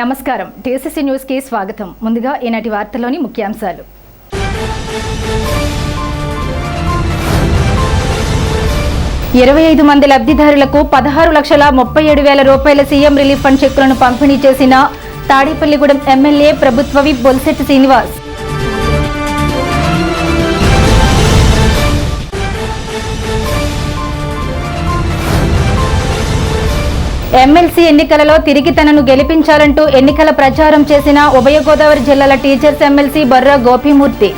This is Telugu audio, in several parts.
నమస్కారం టీఎస్సీ న్యూస్ కి స్వాగతం. ముందుగా ఈనాటి వార్తల్లోని ముఖ్యాంశాలు. ఇరవై 25 మంది లబ్ధిదారులకు 16,37,000 రూపాయల సీఎం రిలీఫ్ ఫండ్ చెక్కులను పంపిణీ చేసిన తాడేపల్లిగూడెం ఎమ్మెల్యే ప్రభుత్వ విప్ బొలిశెట్టి శ్రీనివాస్. ఎమ్మెల్సీ ఎన్నికలలో తిరిగి తనను గెలిపించాలంటూ ఎన్నికల ప్రచారం చేసిన ఉభయ గోదావరి జిల్లాల టీచర్స్ ఎమ్మెల్సీ బొర్రా గోపీమూర్తి.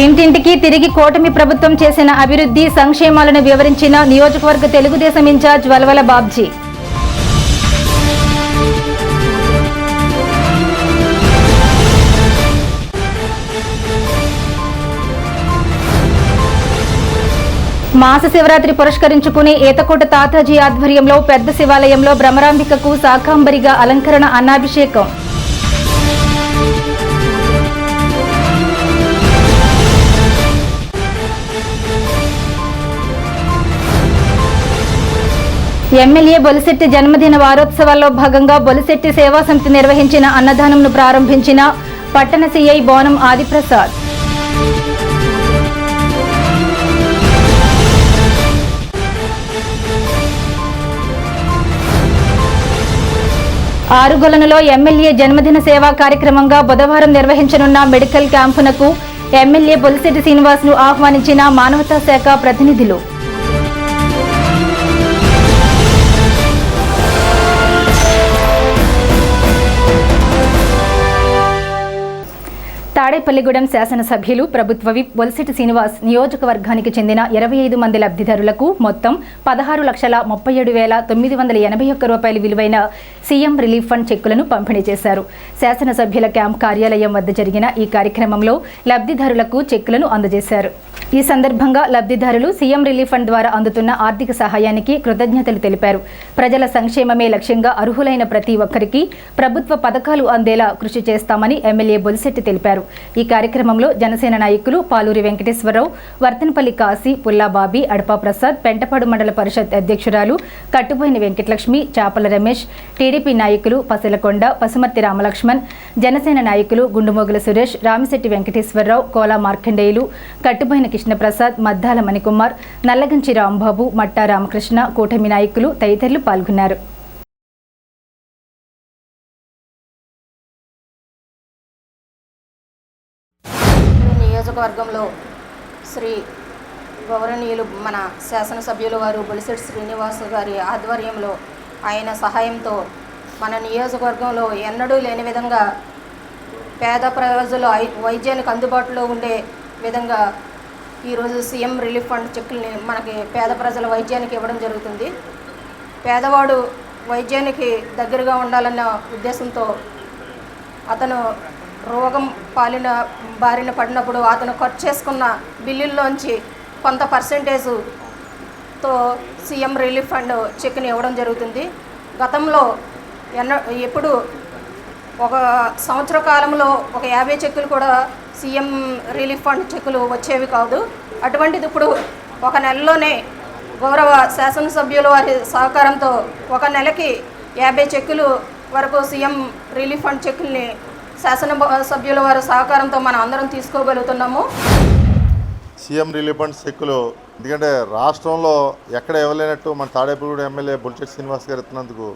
ఇంటింటికి తిరిగి కూటమి ప్రభుత్వం చేసిన అభివృద్ధి సంక్షేమాలను వివరించిన నియోజకవర్గ తెలుగుదేశం ఇన్ఛార్జ్ వలవల బాబ్జీ. మాస శివరాత్రి పురస్కరించుకుని ఈతకోట తాతాజీ ఆధ్వర్యంలో పెద్ద శివాలయంలో భ్రమరాంబికకు శాకాంబరిగా అలంకరణ అన్నాభిషేకం. ఎమ్మెల్యే బొలిశెట్టి జన్మదిన వారోత్సవాల్లో భాగంగా బొలిశెట్టి సేవా సమితి నిర్వహించిన అన్నదానంను ప్రారంభించిన పట్టణ సీఐ బోనం ఆదిప్రసాద్. ఆరుగొలనులో ఎమ్మెల్యే జన్మదిన సేవా కార్యక్రమంగా బుధవారం నిర్వహించనున్న మెడికల్ క్యాంపునకు ఎమ్మెల్యే బొలిశెట్టి శ్రీనివాస్ ను ఆహ్వానించిన మానవతా శాఖ ప్రతినిధులు. తాడేపల్లిగూడెం శాసనసభ్యులు ప్రభుత్వ విప్ బొలిశెట్టి శ్రీనివాస్ నియోజకవర్గానికి చెందిన 25 మంది లబ్ధిదారులకు మొత్తం 16,37,981 రూపాయల విలువైన సీఎం రిలీఫ్ ఫండ్ చెక్కులను పంపిణీ చేశారు. శాసనసభ్యుల క్యాంప్ కార్యాలయం వద్ద జరిగిన ఈ కార్యక్రమంలో లబ్ధిదారులకు చెక్కులను అందజేశారు. ఈ సందర్భంగా లబ్ధిదారులు సీఎం రిలీఫ్ ఫండ్ ద్వారా అందుతున్న ఆర్థిక సహాయానికి కృతజ్ఞతలు తెలిపారు. ప్రజల సంక్షేమమే లక్ష్యంగా అర్హులైన ప్రతి ఒక్కరికి ప్రభుత్వ పథకాలు అందేలా కృషి చేస్తామని ఎమ్మెల్యే బొలిశెట్టి తెలిపారు. ఈ కార్యక్రమంలో జనసేన నాయకులు పాలూరి వెంకటేశ్వరరావు, వర్తనపల్లి కాశీ, పుల్లా బాబీ, అడపా ప్రసాద్, పెంటపాడు మండల పరిషత్ అధ్యక్షురాలు కట్టుబోయిన వెంకటలక్ష్మి, చాపల రమేష్, టీడీపీ నాయకులు పసిలకొండ, పసుమర్తి రామలక్ష్మణ్, జనసేన నాయకులు గుండుమోగుల సురేష్, రామిశెట్టి వెంకటేశ్వరరావు, కోలా మార్కండేయులు, కట్టుబోయిన కృష్ణప్రసాద్, మద్దాల మణికుమార్, నల్లగంచి రాంబాబు, మట్టా రామకృష్ణ, కూటమి నాయకులు తదితరులు పాల్గొన్నారు. నియోజకవర్గంలో శ్రీ గౌరవనీయులు మన శాసనసభ్యులు వారు బొలిశెట్టి శ్రీనివాస్ గారి ఆధ్వర్యంలో ఆయన సహాయంతో మన నియోజకవర్గంలో ఎన్నడూ లేని విధంగా పేద ప్రజలు వైద్యానికి అందుబాటులో ఉండే విధంగా ఈరోజు సీఎం రిలీఫ్ ఫండ్ చెక్కుల్ని మనకి పేద ప్రజల వైద్యానికి ఇవ్వడం జరుగుతుంది. పేదవాడు వైద్యానికి దగ్గరగా ఉండాలన్న ఉద్దేశంతో అతను రోగం బారిన పడినప్పుడు అతను ఖర్చు చేసుకున్న బిల్లుల్లోంచి కొంత పర్సెంటేజ్తో సీఎం రిలీఫ్ ఫండ్ చెక్ని ఇవ్వడం జరుగుతుంది. గతంలో ఎప్పుడు ఒక సంవత్సర కాలంలో ఒక 50 చెక్కులు కూడా సీఎం రిలీఫ్ ఫండ్ చెక్కులు వచ్చేవి కాదు. అటువంటిది ఇప్పుడు ఒక నెలలోనే గౌరవ శాసనసభ్యుల వారి సహకారంతో ఒక నెలకి 50 చెక్కులు వరకు సీఎం రిలీఫ్ ఫండ్ చెక్కుల్ని శాసనసభ్యుల వారి సహకారంతో మనం అందరం తీసుకోగలుగుతున్నాము. సీఎం రిలీఫ్ ఫండ్ చెక్కులు ఎందుకంటే రాష్ట్రంలో ఎక్కడ ఇవ్వలేనట్టు మన తాడేపల్లిగూడెం ఎమ్మెల్యే బొలిశెట్టి శ్రీనివాస్ గారు ఇస్తున్నందుకు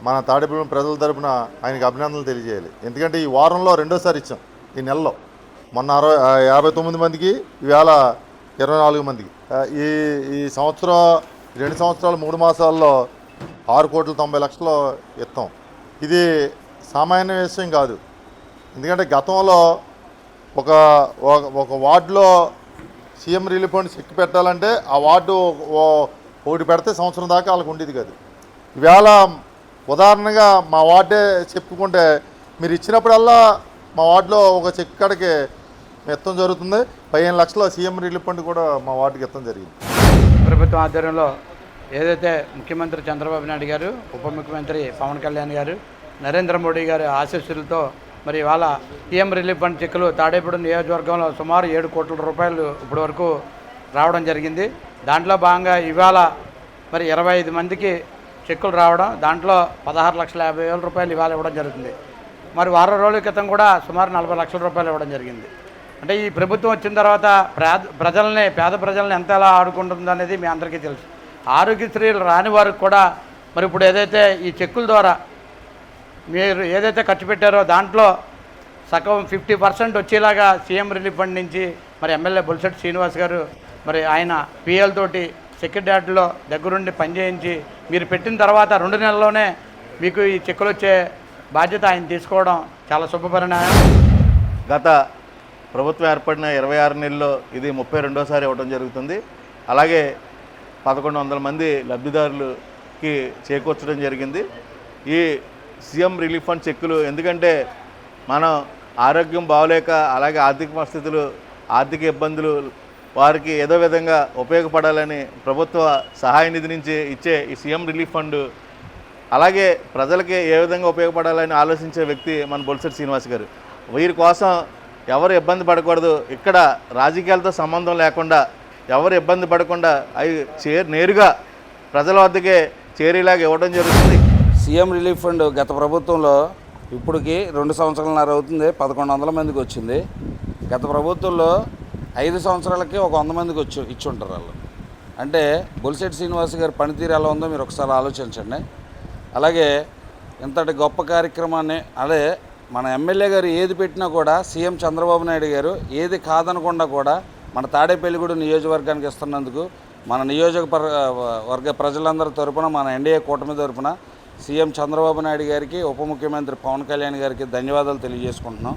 మన తాడేపల్లిగూడెం ప్రజల తరపున ఆయనకు అభినందనలు తెలియజేయాలి. ఎందుకంటే ఈ వారంలో రెండోసారి ఇచ్చాం. ఈ నెలలో మొన్న 59 మందికి, ఈవేళ 24 మందికి. ఈ సంవత్సరం 2 సంవత్సరాలు 3 మాసాల్లో 6,90,00,000 ఇస్తాం. ఇది సామాన్య విషయం కాదు. ఎందుకంటే గతంలో ఒక వార్డులో సీఎం రిలీఫ్ ఫండ్ చెక్ పెట్టాలంటే ఆ వార్డు ఒకటి పెడితే సంవత్సరం దాకా వాళ్ళకు ఉండేది కాదు. ఈవేళ ఉదాహరణగా మా వార్డే చెప్పుకుంటే మీరు ఇచ్చినప్పుడల్లా మా వార్డులో ఒక చెక్ కాడికి ఎత్తడం జరుగుతుంది. 15 లక్షల సీఎం రిలీఫ్ ఫండ్ కూడా మా వార్డుకి ఎత్తడం జరిగింది. ప్రభుత్వం ఆధ్వర్యంలో ఏదైతే ముఖ్యమంత్రి చంద్రబాబు నాయుడు గారు, ఉప ముఖ్యమంత్రి పవన్ కళ్యాణ్ గారు, నరేంద్ర మోడీ గారి ఆశీస్సులతో మరి ఇవాళ సీఎం రిలీఫ్ ఫండ్ చెక్కులు తాడేపూడి నియోజకవర్గంలో సుమారు 7 కోట్ల రూపాయలు ఇప్పటి వరకు రావడం జరిగింది. దాంట్లో భాగంగా ఇవాళ మరి 25 మందికి చెక్కులు రావడం, దాంట్లో 16,50,000 రూపాయలు ఇవాళ ఇవ్వడం జరుగుతుంది. మరి వారం రోజుల క్రితం కూడా సుమారు 40 లక్షల రూపాయలు ఇవ్వడం జరిగింది. అంటే ఈ ప్రభుత్వం వచ్చిన తర్వాత పేద ప్రజల్ని ఎంత ఎలా ఆడుకుంటుందో అనేది మీ అందరికీ తెలుసు. ఆరోగ్యశ్రీలు రాని వారికి కూడా మరి ఇప్పుడు ఏదైతే ఈ చెక్కుల ద్వారా మీరు ఏదైతే ఖర్చు పెట్టారో దాంట్లో సగం 50% వచ్చేలాగా సీఎం రిలీఫ్ ఫండ్ నుంచి మరి ఎమ్మెల్యే బొలిశెట్టి శ్రీనివాస్ గారు మరి ఆయన పిఎల్ తోటి సెక్రటరీలో దగ్గరుండి పనిచేయించి మీరు పెట్టిన తర్వాత 2 నెలల్లోనే మీకు ఈ చెక్కులు వచ్చే బాధ్యత ఆయన తీసుకోవడం చాలా శుభపరిణామం. గత ప్రభుత్వం ఏర్పడిన 26 నెలల్లో ఇది 32సారి ఇవ్వడం జరుగుతుంది. అలాగే 1100 మంది లబ్ధిదారులకి చేకూర్చడం జరిగింది. ఈ సీఎం రిలీఫ్ ఫండ్ చెక్కులు ఎందుకంటే మనం ఆరోగ్యం బాగోలేక అలాగే ఆర్థిక పరిస్థితులు ఆర్థిక ఇబ్బందులు వారికి ఏదో విధంగా ఉపయోగపడాలని ప్రభుత్వ సహాయ నిధి నుంచి ఇచ్చే ఈ సీఎం రిలీఫ్ ఫండ్ అలాగే ప్రజలకి ఏ విధంగా ఉపయోగపడాలని ఆలోచించే వ్యక్తి మన బొలిశెట్టి శ్రీనివాస్ గారు. వీరి కోసం ఎవరు ఇబ్బంది పడకూడదు, ఇక్కడ రాజకీయాలతో సంబంధం లేకుండా ఎవరు ఇబ్బంది పడకుండా అవి నేరుగా ప్రజల వద్దకే చేరేలాగా ఇవ్వడం జరుగుతుంది. సీఎం రిలీఫ్ ఫండ్ గత ప్రభుత్వంలో ఇప్పటికి 2 సంవత్సరాలన్నర అవుతుంది, 1100 మందికి వచ్చింది. గత ప్రభుత్వంలో 5 సంవత్సరాలకి ఒక 100 మందికి ఇచ్చుంటారు వాళ్ళు. అంటే బొలిశెట్టి శ్రీనివాస్ గారి పనితీరు ఎలా ఉందో మీరు ఒకసారి ఆలోచించండి. అలాగే ఇంతటి గొప్ప కార్యక్రమాన్ని అదే మన ఎమ్మెల్యే గారు ఏది పెట్టినా కూడా సీఎం చంద్రబాబు నాయుడు గారు ఏది కాదనకుండా కూడా మన తాడేపల్లిగూడెం నియోజకవర్గానికి ఇస్తున్నందుకు మన నియోజకవర్గ ప్రజలందరి తరపున మన ఎన్డీఏ కూటమి తరపున సీఎం చంద్రబాబు నాయుడు గారికి ఉప ముఖ్యమంత్రి పవన్ కళ్యాణ్ గారికి ధన్యవాదాలు తెలియజేసుకుంటున్నాం.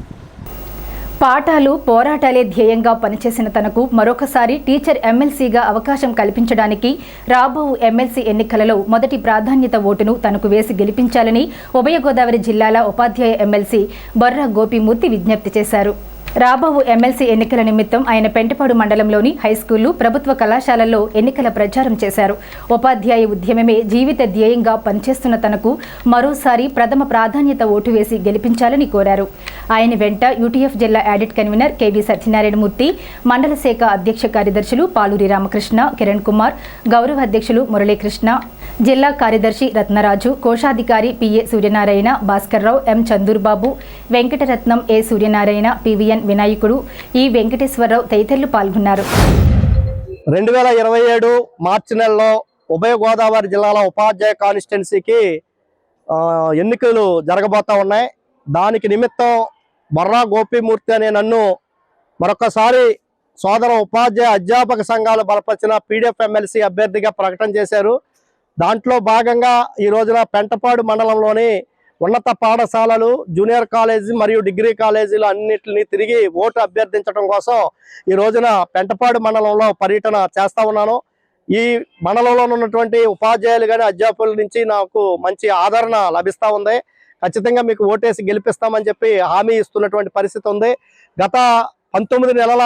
పాఠాలు పోరాటాలే ధ్యేయంగా పనిచేసిన తనకు మరొకసారి టీచర్ ఎమ్మెల్సీగా అవకాశం కల్పించడానికి రాబో ఎమ్మెల్సీ ఎన్నికలలో మొదటి ప్రాధాన్యత ఓటును తనకు వేసి గెలిపించాలని ఉభయ గోదావరి జిల్లాల ఉపాధ్యాయ ఎమ్మెల్సీ బొర్రా గోపీమూర్తి విజ్ఞప్తి చేశారు. రాబో ఎమ్మెల్సీ ఎన్నికల నిమిత్తం ఆయన పెంటపాడు మండలంలోని హైస్కూళ్లు, ప్రభుత్వ కళాశాలల్లో ఎన్నికల ప్రచారం చేశారు. ఉపాధ్యాయ ఉద్యమమే జీవిత ధ్యేయంగా పనిచేస్తున్న తనకు మరోసారి ప్రథమ ప్రాధాన్యత ఓటు వేసి గెలిపించాలని కోరారు. ఆయన వెంట యూటీఎఫ్ జిల్లా యాడిట్ కన్వీనర్ కేవీ సత్యనారాయణమూర్తి, మండల శాఖ అధ్యక్ష కార్యదర్శులు పాలూరి రామకృష్ణ, కిరణ్ కుమార్, గౌరవ అధ్యక్షులు మురళీకృష్ణ, జిల్లా కార్యదర్శి రత్నరాజు, కోశాధికారి పిఏ సూర్యనారాయణ, భాస్కర్రావు, ఎం చందూర్బాబు, వెంకటరత్నం, ఏ సూర్యనారాయణ, పివిఎన్ వినాయకుడు, ఈ వెంకటేశ్వరరావు తదితరులు పాల్గొన్నారు. 2027 మార్చి నెలలో ఉభయ గోదావరి జిల్లాల ఉపాధ్యాయ కాన్స్టిట్యున్సీకి ఎన్నికలు జరగబోతా ఉన్నాయి. దానికి నిమిత్తం బొర్రా గోపీమూర్తి అనే నన్ను మరొకసారి సోదర ఉపాధ్యాయ అధ్యాపక సంఘాలు బలపరిచిన పీడీఎఫ్ ఎమ్మెల్సీ అభ్యర్థిగా ప్రకటన చేశారు. దాంట్లో భాగంగా ఈ రోజున పెంటపాడు మండలంలోని ఉన్నత పాఠశాలలు, జూనియర్ కాలేజీ మరియు డిగ్రీ కాలేజీలు అన్నింటినీ తిరిగి ఓటు అభ్యర్థించడం కోసం ఈ రోజున పెంటపాడు మండలంలో పర్యటన చేస్తా ఉన్నాను. ఈ మండలంలో ఉన్నటువంటి ఉపాధ్యాయులు కానీ అధ్యాపకుల నుంచి నాకు మంచి ఆదరణ లభిస్తూ ఉంది. ఖచ్చితంగా మీకు ఓటేసి గెలిపిస్తామని చెప్పి హామీ ఇస్తున్నటువంటి పరిస్థితి ఉంది. గత 19 నెలల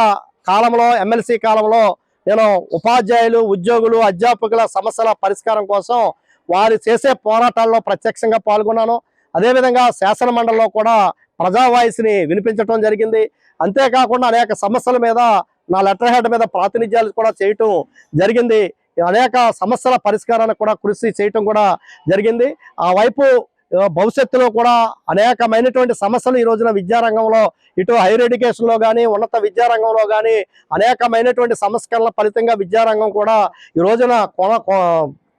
కాలంలో ఎమ్మెల్సీ కాలంలో నేను ఉపాధ్యాయులు, ఉద్యోగులు, అధ్యాపకుల సమస్యల పరిష్కారం కోసం వారు చేసే పోరాటాల్లో ప్రత్యక్షంగా పాల్గొన్నాను. అదేవిధంగా శాసన మండలిలో కూడా ప్రజా వాయిస్ని వినిపించడం జరిగింది. అంతేకాకుండా అనేక సమస్యల మీద నా లెటర్ హెడ్ మీద ప్రాతినిధ్యాలు కూడా చేయటం జరిగింది. అనేక సమస్యల పరిష్కారానికి కూడా కృషి చేయటం కూడా జరిగింది. ఆ వైపు భవిష్యత్తులో కూడా అనేకమైనటువంటి సమస్యలు ఈ రోజున విద్యారంగంలో, ఇటు హైయర్ ఎడ్యుకేషన్లో కానీ ఉన్నత విద్యారంగంలో కానీ అనేకమైనటువంటి సంస్కరణల ఫలితంగా విద్యారంగం కూడా ఈ రోజున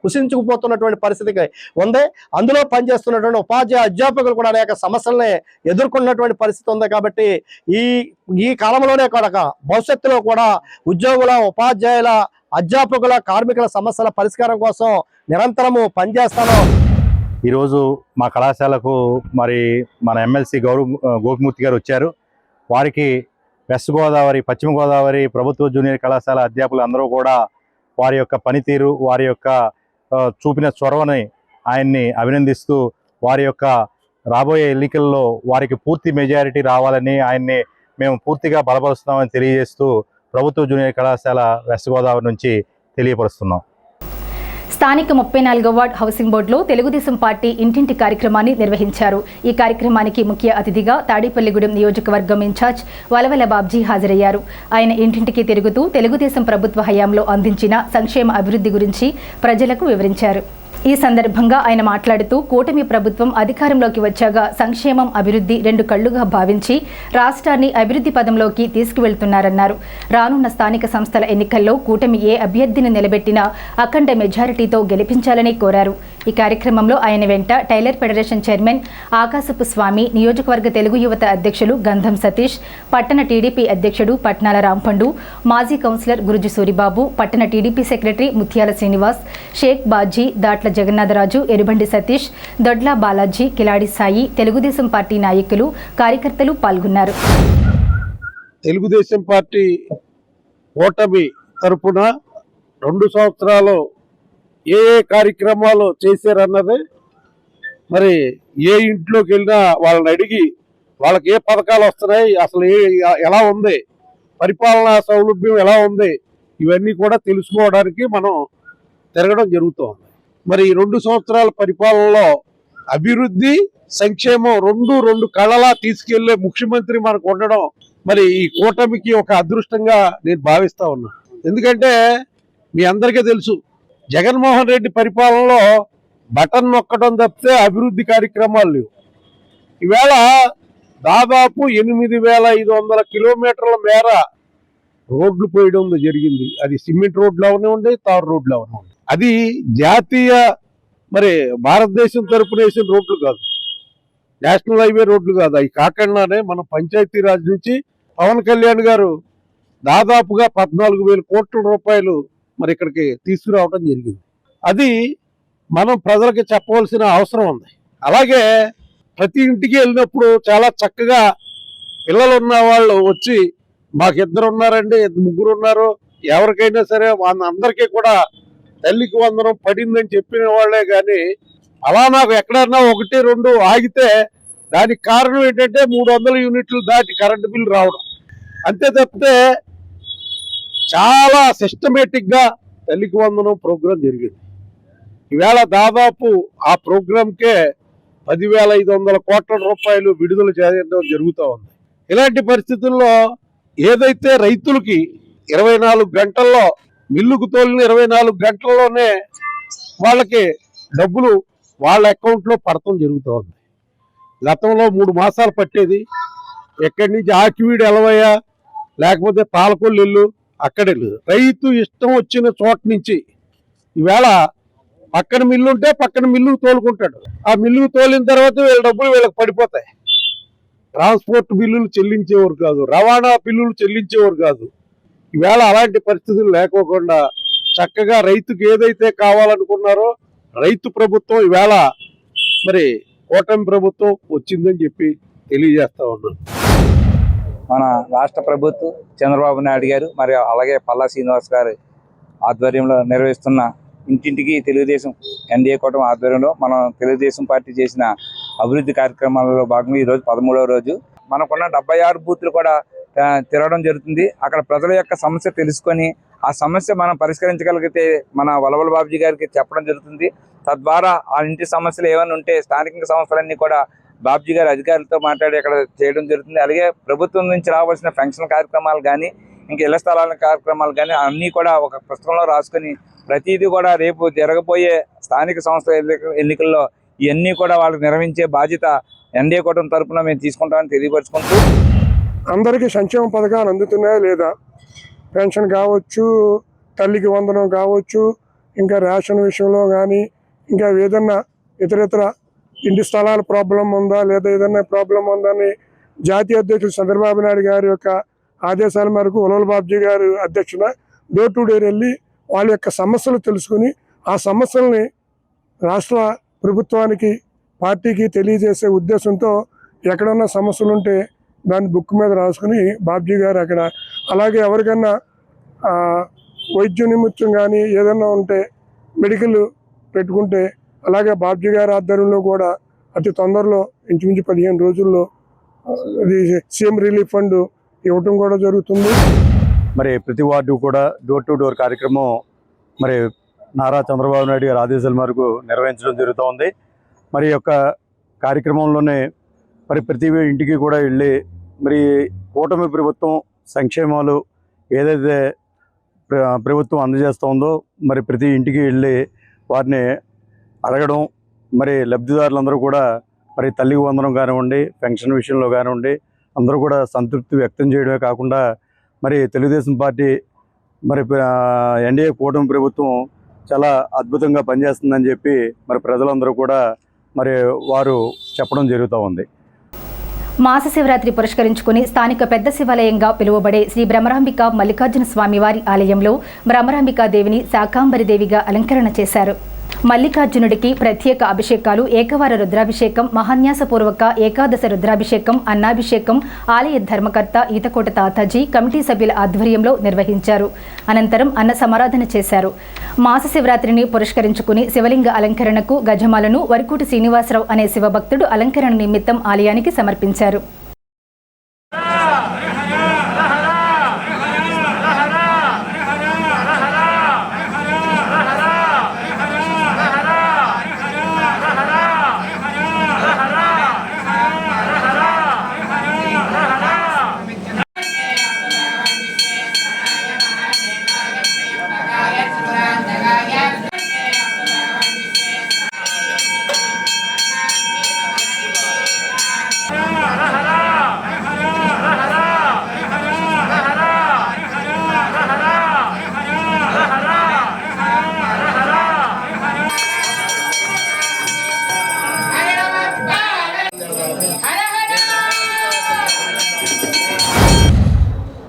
కుసించుకుపోతున్నటువంటి పరిస్థితికి ఉంది. అందులో పనిచేస్తున్నటువంటి ఉపాధ్యాయ అధ్యాపకులు కూడా అనేక సమస్యల్ని ఎదుర్కొన్నటువంటి పరిస్థితి ఉంది. కాబట్టి ఈ కాలంలోనే కూడా భవిష్యత్తులో కూడా ఉద్యోగుల, ఉపాధ్యాయుల, అధ్యాపకుల, కార్మికుల సమస్యల పరిష్కారం కోసం నిరంతరము పనిచేస్తాను. ఈరోజు మా కళాశాలకు మరి మన ఎమ్మెల్సీ గోపిమూర్తి గారు వచ్చారు. వారికి వెస్ట్ గోదావరి, పశ్చిమ గోదావరి ప్రభుత్వ జూనియర్ కళాశాల అధ్యాపకులు అందరూ కూడా వారి యొక్క పనితీరు, వారి యొక్క చూపిన చొరవని ఆయన్ని అభినందిస్తూ వారి యొక్క రాబోయే ఎన్నికల్లో వారికి పూర్తి మెజారిటీ రావాలని ఆయన్ని మేము పూర్తిగా బలపరుస్తున్నామని తెలియజేస్తూ ప్రభుత్వ జూనియర్ కళాశాల వెస్ట్ గోదావరి నుంచి తెలియపరుస్తున్నాం. స్థానిక 34వ వార్డ్ హౌసింగ్ బోర్డులో తెలుగుదేశం పార్టీ ఇంటింటి కార్యక్రమాన్ని నిర్వహించారు. ఈ కార్యక్రమానికి ముఖ్య అతిథిగా తాడేపల్లిగూడెం నియోజకవర్గం ఇన్ఛార్జ్ వలవల బాబ్జీ హాజరయ్యారు. ఆయన ఇంటింటికి తిరుగుతూ తెలుగుదేశం ప్రభుత్వ హయాంలో అందించిన సంక్షేమ అభివృద్ధి గురించి ప్రజలకు వివరించారు. ఈ సందర్భంగా ఆయన మాట్లాడుతూ కూటమి ప్రభుత్వం అధికారంలోకి వచ్చాక సంక్షేమం అభివృద్ధి రెండు కళ్లుగా భావించి రాష్ట్రాన్ని అభివృద్ధి పదంలోకి తీసుకువెళ్తున్నారన్నారు. రానున్న స్థానిక సంస్థల ఎన్నికల్లో కూటమి ఏ అభ్యర్థిని నిలబెట్టినా అఖండ మెజారిటీతో గెలిపించాలని కోరారు. ఈ కార్యక్రమంలో ఆయన వెంట టైలర్ ఫెడరేషన్ చైర్మన్ ఆకాశపు స్వామి, నియోజకవర్గ తెలుగు యువత అధ్యక్షులు గంధం సతీష్, పట్టణ టీడీపీ అధ్యక్షుడు పట్నాల రాంపండు, మాజీ కౌన్సిలర్ గురుజు సూరిబాబు, పట్టణ టీడీపీ సెక్రటరీ ముత్యాల శ్రీనివాస్, షేక్ బాజీ, దాట్ల జగన్నాథరాజు, ఎరుబండి సతీష్, దొడ్ల బాలాజీ, కిలాడి సాయి, తెలుగుదేశం పార్టీ నాయకులు, కార్యకర్తలు పాల్గొన్నారు. తెలుగుదేశం పార్టీ ఓటమి తరపున 2 సంవత్సరాలు ఏ కార్యక్రమాలు చేశారన్నది మరి ఏ ఇంట్లోకి వెళ్ళినా వాళ్ళని అడిగి వాళ్ళకి ఏ పథకాలు వస్తున్నాయి, అసలు ఎలా ఉంది, పరిపాలనా సౌలభ్యం ఎలా ఉంది, ఇవన్నీ కూడా తెలుసుకోవడానికి మనం తిరగడం జరుగుతుంది. మరి ఈ 2 సంవత్సరాల పరిపాలనలో అభివృద్ధి సంక్షేమం రెండు కళలా తీసుకెళ్లే ముఖ్యమంత్రి మనకు ఉండడం మరి ఈ కూటమికి ఒక అదృష్టంగా నేను భావిస్తా ఉన్నా. ఎందుకంటే మీ అందరికీ తెలుసు, జగన్మోహన్ రెడ్డి పరిపాలనలో బటన్ నొక్కడం తప్పితే అభివృద్ధి కార్యక్రమాలు లేవు. ఈవేళ దాదాపు 8,500 కిలోమీటర్ల మేర రోడ్లు పోయడం జరిగింది. అది సిమెంట్ రోడ్లు అవనివ్వండి, తారు రోడ్లు అవనివ్వండి. అది జాతీయ మరి భారతదేశం తరపున వేసిన రోడ్లు కాదు, నేషనల్ హైవే రోడ్లు కాదు. అవి కాకుండానే మన పంచాయతీరాజ్ నుంచి పవన్ కళ్యాణ్ గారు దాదాపుగా 14,000 కోట్ల రూపాయలు మరి ఇక్కడికి తీసుకురావడం జరిగింది. అది మనం ప్రజలకి చెప్పవలసిన అవసరం ఉంది. అలాగే ప్రతి ఇంటికి వెళ్ళినప్పుడు చాలా చక్కగా పిల్లలు ఉన్న వాళ్ళు వచ్చి మాకు 2 ఉన్నారండి, 3 ఉన్నారు, ఎవరికైనా సరే అందరికీ కూడా తల్లికి వందనం పడిందని చెప్పిన వాళ్లే కానీ అలా నాకు ఎక్కడన్నా 1, 2 ఆగితే దానికి కారణం ఏంటంటే 300 యూనిట్లు దాటి కరెంటు బిల్లు రావడం. అంతే తప్పితే చాలా సిస్టమేటిక్ గా తల్లికి వందనం ప్రోగ్రాం జరిగింది. ఈవేళ దాదాపు ఆ ప్రోగ్రాంకే 10,500 కోట్ల రూపాయలు విడుదల చేయడం జరుగుతూ ఉంది. ఇలాంటి పరిస్థితుల్లో ఏదైతే రైతులకి 24 గంటల్లో మిల్లుకు తోలిన 24 గంటల్లోనే వాళ్ళకి డబ్బులు వాళ్ళ అకౌంట్లో పడటం జరుగుతూ ఉంది. గతంలో 3 మాసాలు పట్టేది. ఎక్కడి నుంచి ఆకివీడు ఎలవయ్య లేకపోతే పాలకొల్లు ఇల్లు అక్కడే రైతు ఇష్టం వచ్చిన చోట నుంచి ఈవేళ పక్కన మిల్లు ఉంటే పక్కన మిల్లుకు తోలుకుంటాడు. ఆ మిల్లుకు తోలిన తర్వాత వీళ్ళ డబ్బులు వీళ్ళకి పడిపోతాయి. ట్రాన్స్పోర్ట్ బిల్లులు చెల్లించేవారు కాదు, రవాణా బిల్లులు చెల్లించేవారు కాదు. ఈవేళ అలాంటి పరిస్థితులు లేకోకుండా చక్కగా రైతుకు ఏదైతే కావాలనుకున్నారో రైతు ప్రభుత్వం ఈవేళ మరి కూటమి ప్రభుత్వం వచ్చిందని చెప్పి తెలియజేస్తా ఉన్నాను. మన రాష్ట్ర ప్రభుత్వం చంద్రబాబు నాయుడు గారు మరి అలాగే పల్లా శ్రీనివాస్ గారి ఆధ్వర్యంలో నిర్వహిస్తున్న ఇంటింటికి తెలుగుదేశం ఎన్డీఏ కూటమి ఆధ్వర్యంలో మనం తెలుగుదేశం పార్టీ చేసిన అభివృద్ధి కార్యక్రమాలలో భాగంగా ఈరోజు 13వ రోజు మనకున్న 76 బూత్లు కూడా తిరగడం జరుగుతుంది. అక్కడ ప్రజల యొక్క సమస్య తెలుసుకొని ఆ సమస్య మనం పరిష్కరించగలిగితే మన వలవల బాబ్జీ గారికి చెప్పడం జరుగుతుంది. తద్వారా ఆ ఇంటి సమస్యలు ఏమైనా ఉంటే స్థానిక సంస్థలన్నీ కూడా బాబ్జీ గారి అధికారులతో మాట్లాడి అక్కడ చేయడం జరుగుతుంది. అలాగే ప్రభుత్వం నుంచి రావాల్సిన పెన్షన్ కార్యక్రమాలు కానీ ఇంకా ఇళ్ల స్థలాల కార్యక్రమాలు కానీ అన్నీ కూడా ఒక పుస్తకంలో రాసుకొని ప్రతిదీ కూడా రేపు జరగబోయే స్థానిక సంస్థ ఎన్నికల్లో ఇవన్నీ కూడా వాళ్ళకి నిర్వహించే బాధ్యత ఎన్డీఏ కూటమి తరఫున మేము తీసుకుంటామని తెలియపరుచుకుంటూ అందరికీ సంక్షేమ పథకాలు అందుతున్నాయా లేదా, పెన్షన్ కావచ్చు, తల్లికి వందనం కావచ్చు, ఇంకా రేషన్ విషయంలో కానీ ఇంకా ఏదన్నా ఇతర ఇంటి స్థలాల ప్రాబ్లం ఉందా లేదా ఏదైనా ప్రాబ్లం ఉందా అని జాతీయ అధ్యక్షుడు చంద్రబాబు నాయుడు గారి యొక్క ఆదేశాల మేరకు వలవల బాబ్జీ గారి అధ్యక్షున డోర్ టు డోర్ వెళ్ళి వాళ్ళ యొక్క సమస్యలు తెలుసుకుని ఆ సమస్యల్ని రాష్ట్ర ప్రభుత్వానికి పార్టీకి తెలియజేసే ఉద్దేశంతో ఎక్కడన్నా సమస్యలు ఉంటే దాన్ని బుక్ మీద రాసుకుని బాబ్జీ గారు అక్కడ అలాగే ఎవరికన్నా వైద్య నిమిత్తం కానీ ఏదన్నా ఉంటే మెడికల్ పెట్టుకుంటే అలాగే బాబ్జీ గారి ఆధ్వర్యంలో కూడా అతి తొందరలో ఇంచుమించు 15 రోజుల్లో సీఎం రిలీఫ్ ఫండ్ ఇవ్వటం కూడా జరుగుతుంది. మరి ప్రతి వార్డు కూడా డోర్ టు డోర్ కార్యక్రమం మరి నారా చంద్రబాబు నాయుడు గారి ఆదేశాల మేరకు నిర్వహించడం జరుగుతోంది. మరి ఈ యొక్క కార్యక్రమంలోనే మరి ప్రతి ఇంటికి కూడా వెళ్ళి మరి కూటమి ప్రభుత్వం సంక్షేమాలు ఏదైతే ప్రభుత్వం అందజేస్తుందో మరి ప్రతి ఇంటికి వెళ్ళి వారిని అడగడం, మరి లబ్ధిదారులందరూ కూడా మరి తల్లికి వందనం కానివ్వండి, పెన్షన్ విషయంలో కానివ్వండి అందరూ కూడా సంతృప్తి వ్యక్తం చేయడమే కాకుండా మరి తెలుగుదేశం పార్టీ మరి ఎన్డీఏ కూటమి ప్రభుత్వం చాలా అద్భుతంగా పనిచేస్తుందని చెప్పి మరి ప్రజలందరూ కూడా మరి వారు చెప్పడం జరుగుతూ ఉంది. మాస శివరాత్రి పురస్కరించుకుని స్థానిక పెద్ద శివాలయంగా పిలువబడే శ్రీ బ్రహ్మరాంబిక మల్లికార్జున స్వామివారి ఆలయంలో బ్రహ్మరాంబికా దేవిని శాకాంబరి దేవిగా అలంకరణ చేశారు. మల్లికార్జునుడికి ప్రత్యేక అభిషేకాలు, ఏకవార రుద్రాభిషేకం, మహాన్యాసపూర్వక ఏకాదశ రుద్రాభిషేకం, అన్నాభిషేకం ఆలయ ధర్మకర్త ఈతకోట తాతాజీ కమిటీ సభ్యుల ఆధ్వర్యంలో నిర్వహించారు. అనంతరం అన్న సమారాధన చేశారు. మాస శివరాత్రిని పురస్కరించుకుని శివలింగ అలంకరణకు గజమాలను వరకూటి శ్రీనివాసరావు అనే శివభక్తుడు అలంకరణ నిమిత్తం ఆలయానికి సమర్పించారు.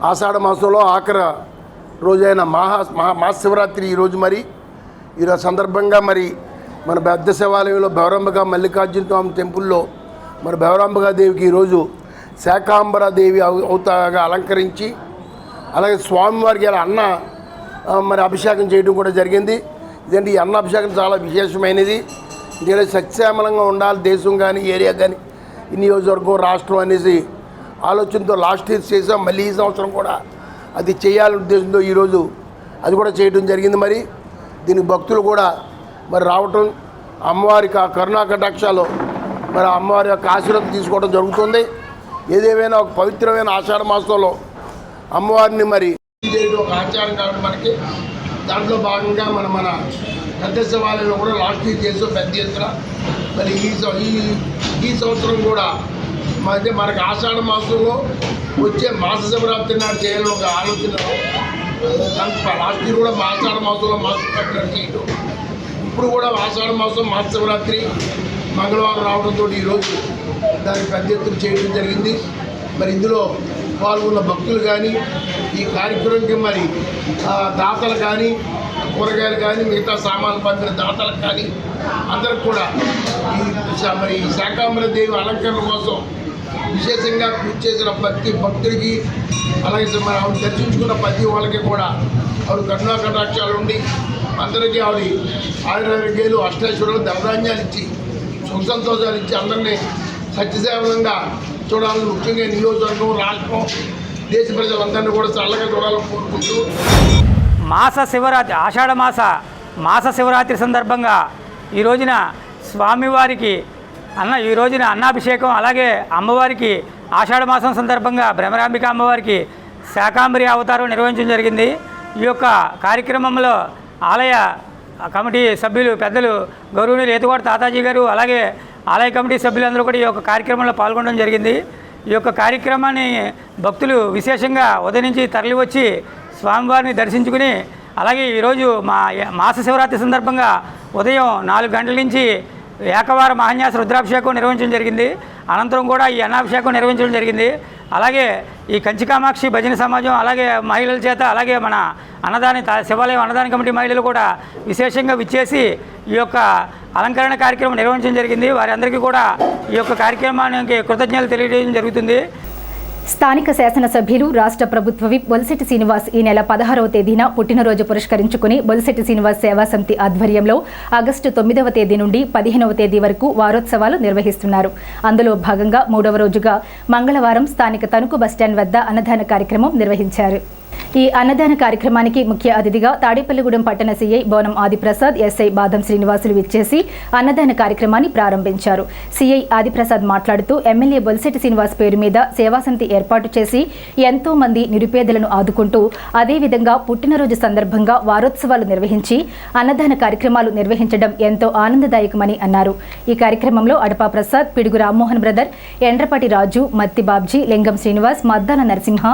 ఆషాఢ మాసంలో ఆఖరి రోజైన మహాశివరాత్రి ఈరోజు. మరి ఈరోజు సందర్భంగా మరి మన పెద్ద శివాలయంలో భైరవాంబిక మల్లికార్జున స్వామి టెంపుల్లో మరి భైరవాంబికా దేవికి ఈరోజు శాకాంబర దేవి అవతారంగా అలంకరించి అలాగే స్వామివారికి అన్న మరి అభిషేకం చేయడం కూడా జరిగింది. ఇదంటే ఈ అన్న అభిషేకం చాలా విశేషమైనది. దీనిలో సత్యశ్యామలంగా ఉండాలి దేశం కానీ ఏరియా కానీ ఈ నియోజకవర్గం రాష్ట్రం అనేసి ఆలోచనతో లాస్ట్ ఇయర్ చేసాం. మళ్ళీ ఈ సంవత్సరం కూడా అది చేయాలనే ఉద్దేశంతో ఈరోజు అది కూడా చేయడం జరిగింది. మరి దీనికి భక్తులు కూడా మరి రావటం, అమ్మవారికి ఆ కరుణా కటాక్షాలు మరి అమ్మవారి యొక్క ఆశీర్వాదం తీసుకోవడం జరుగుతుంది. ఏదేమైనా ఒక పవిత్రమైన ఆషాఢ మాసంలో అమ్మవారిని మరి చేయడం ఒక ఆచారం కాబట్టి మనకి దాంట్లో భాగంగా మన పెద్ద శివాలయంలో కూడా లాస్ట్ ఇయర్ చేసాం పెద్ద ఎత్తున. మరి ఈ సంవత్సరం కూడా మధ్య మనకు ఆషాఢ మాసంలో వచ్చే మాస శివరాత్రి నాడు చేయాలని ఒక ఆలోచన. లాస్ట్ ఇయర్ కూడా ఆషాఢ మాసంలో మాస శివరాత్రి చేయడం, ఇప్పుడు కూడా ఆషాఢ మాసం మాస శివరాత్రి మంగళవారం రావడంతో ఈరోజు దాన్ని పెద్ద ఎత్తున చేయడం జరిగింది. మరి ఇందులో పాల్గొన్న భక్తులు కానీ ఈ కార్యక్రమానికి మరి దాతలు కానీ కూరగాయలు కానీ మిగతా సామాన్లు పంపిన దాతలకు కానీ అందరికి కూడా మరి శాకాంబరి దేవి అలంకరణ కోసం విశేషంగా కృషి చేసిన ప్రతి భక్తుడికి అలాగే మరి ఆవిడ దర్శించుకున్న ప్రతి వాళ్ళకి కూడా ఆవిడ కరుణా కటాక్షాలు ఉండి అందరికీ ఆవిడ ఆయుర్వేదాలు అష్టైశ్వర్యాలు ధనధాన్యాలు ఇచ్చి సుఖ సంతోషాలు ఇచ్చి అందరినీ సత్యసేవలంగా చూడాలని ముఖ్యంగా నియోజకవర్గం రాష్ట్రం దేశ ప్రజలందరినీ కూడా చల్లగా చూడాలని కోరుకుంటూ మాస శివరాత్రి ఆషాఢ మాస శివరాత్రి సందర్భంగా ఈ రోజున స్వామివారికి ఈ రోజున అన్నాభిషేకం అలాగే అమ్మవారికి ఆషాఢ మాసం సందర్భంగా బ్రహ్మరాంబిక అమ్మవారికి శాకాంబరి అవతారం నిర్వహించడం జరిగింది. ఈ యొక్క కార్యక్రమంలో ఆలయ కమిటీ సభ్యులు పెద్దలు గౌరవనీయులు ఈతకోట తాతాజీ గారు అలాగే ఆలయ కమిటీ సభ్యులందరూ కూడా ఈ యొక్క కార్యక్రమంలో పాల్గొనడం జరిగింది. ఈ యొక్క కార్యక్రమాన్ని భక్తులు విశేషంగా ఉదయం నుంచి తరలివచ్చి స్వామివారిని దర్శించుకుని అలాగే ఈరోజు మాస శివరాత్రి సందర్భంగా ఉదయం 4 గంటల నుంచి ఏకవార మహాన్యాస రుద్రాభిషేకం నిర్వహించడం జరిగింది. అనంతరం కూడా ఈ అన్నాభిషేకం నిర్వహించడం జరిగింది. అలాగే ఈ కంచికామాక్షి భజన సమాజం అలాగే మహిళల చేత అలాగే మన శివాలయం అన్నదాన కమిటీ మహిళలు కూడా విశేషంగా విచ్చేసి ఈ యొక్క అలంకరణ కార్యక్రమం నిర్వహించడం జరిగింది. వారందరికీ కూడా ఈ యొక్క కార్యక్రమానికి కృతజ్ఞతలు తెలియజేయడం జరుగుతుంది. స్థానిక శాసనసభ్యులు రాష్ట్ర ప్రభుత్వ విప్ బొలిశెట్టి శ్రీనివాస్ ఈ నెల 16వ తేదీన పుట్టినరోజు పురస్కరించుకుని బొలిశెట్టి శ్రీనివాస్ సేవా సమితి ఆధ్వర్యంలో ఆగస్టు 9వ తేదీ నుండి 15వ తేదీ వరకు వారోత్సవాలు నిర్వహిస్తున్నారు. అందులో భాగంగా 3వ రోజుగా మంగళవారం స్థానిక తణుకు బస్టాండ్ వద్ద అన్నదాన కార్యక్రమం నిర్వహించారు. ఈ అన్నదాన కార్యక్రమానికి ముఖ్య అతిథిగా తాడేపల్లిగూడెం పట్టణ సీఐ బోనం ఆదిప్రసాద్, ఎస్ఐ బాదం శ్రీనివాసులు విచ్చేసి అన్నదాన కార్యక్రమాన్ని ప్రారంభించారు. సీఐ ఆదిప్రసాద్ మాట్లాడుతూ ఎమ్మెల్యే బొలిశెట్టి శ్రీనివాస్ పేరు మీద సేవా సమితి ఏర్పాటు చేసి ఎంతో మంది నిరుపేదలను ఆదుకుంటూ అదేవిధంగా పుట్టినరోజు సందర్భంగా వారోత్సవాలు నిర్వహించి అన్నదాన కార్యక్రమాలు నిర్వహించడం ఎంతో ఆనందదాయకమని అన్నారు. ఈ కార్యక్రమంలో అడపా ప్రసాద్, పిడుగు రామ్మోహన్ బ్రదర్, ఎండ్రపాటి రాజు, మత్తి బాబ్జీ, లింగం శ్రీనివాస్, మద్దాన నరసింహ,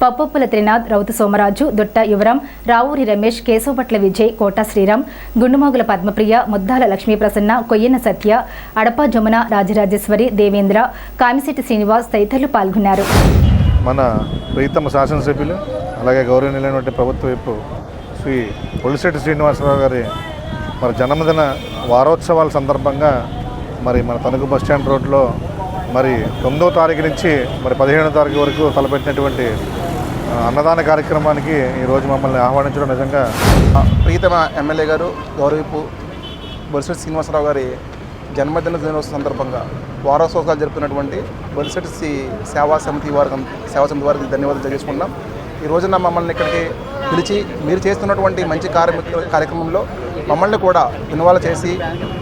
పప్పొప్పుల త్రినాథ్, రౌతు సోమరాజు, దొట్ట యువరాం, రావూరి రమేష్, కేశవపట్ల విజయ్, కోట శ్రీరామ్, గుండుమోగుల పద్మప్రియ, ముద్దాల లక్ష్మీ ప్రసన్న, కొయ్యన సత్య, అడపా జమున, రాజరాజేశ్వరి, దేవేంద్ర, కామిశెట్టి శ్రీనివాస్ తదితరులు పాల్గొన్నారు. మన ప్రీతమ శాసనసభ్యులు అలాగే గౌరవనీయులైనటువంటి ప్రభుత్వ వైపు శ్రీ బొలిశెట్టి శ్రీనివాసరావు గారి మరి జన్మదిన వారోత్సవాల సందర్భంగా మరి మన తణుకు బస్టాండ్ రోడ్లో మరి 9వ తారీఖు నుంచి మరి 15వ తారీఖు వరకు తలపెట్టినటువంటి అన్నదాన కార్యక్రమానికి ఈరోజు మమ్మల్ని ఆహ్వానించడం నిజంగా ప్రీతమ ఎమ్మెల్యే గారు గౌరవింపు బొలిశెట్టి శ్రీనివాసరావు గారి జన్మదిన దినోత్సవం సందర్భంగా వారోత్సవాలు జరుపుతున్నటువంటి బొలిశెట్టి సేవా సమితి వారికి ధన్యవాదాలు తెలియజేసుకుంటున్నాం. ఈ రోజున మమ్మల్ని ఇక్కడికి పిలిచి మీరు చేస్తున్నటువంటి మంచి కార్యక్రమంలో మమ్మల్ని కూడా ఇన్వాల్వ్ చేసి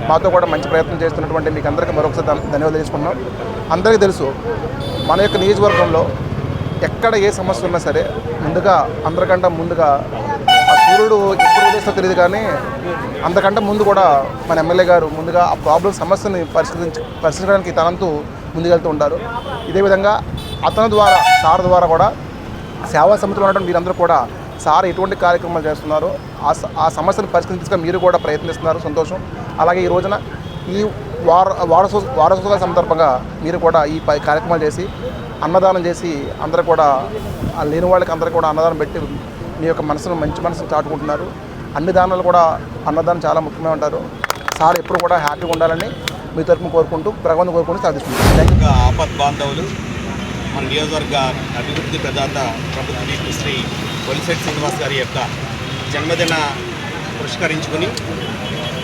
మాతో కూడా మంచి ప్రయత్నం చేస్తున్నటువంటి మీకు అందరికీ మరొకసారి ధన్యవాదాలు తెలుసుకున్నాం. అందరికీ తెలుసు మన యొక్క నియోజకవర్గంలో ఎక్కడ ఏ సమస్య ఉన్నా సరే అందరికంటే ముందుగా ఆ సూర్యుడు ఎప్పుడు ఉదయిస్తో తెలియదు, కానీ అంతకంటే ముందు కూడా మన ఎమ్మెల్యే గారు ముందుగా ఆ సమస్యని పరిష్కరించడానికి తనంతూ ముందుకెళ్తూ ఉంటారు. ఇదే విధంగా సార్ ద్వారా కూడా సేవా సమితిలో ఉన్నటువంటి మీరందరూ కూడా సార్ ఎటువంటి కార్యక్రమాలు చేస్తున్నారో ఆ సమస్యను పరిష్కరించగా మీరు కూడా ప్రయత్నిస్తున్నారు, సంతోషం. అలాగే ఈ రోజున ఈ వారోత్సవాల సందర్భంగా మీరు కూడా ఈ కార్యక్రమాలు చేసి అన్నదానం చేసి అందరూ కూడా లేని వాళ్ళకి అందరూ కూడా అన్నదానం పెట్టి మీ యొక్క మంచి మనసును చాటుకుంటున్నారు. అన్ని దానాలు కూడా అన్నదానం చాలా ముఖ్యమే ఉంటారు. సార్ ఎప్పుడు కూడా హ్యాపీగా ఉండాలని మీ తరఫున కోరుకుంటూ భగవంతుని కోరుకుంటూ సాధిస్తున్నాను. ఆపత్ బాంధవులు మన నియోజకవర్గ అభివృద్ధి ప్రదాత ప్రభుత్వ శ్రీ బొలిశెట్టి శ్రీనివాస్ గారి యొక్క జన్మదిన పురస్కరించుకుని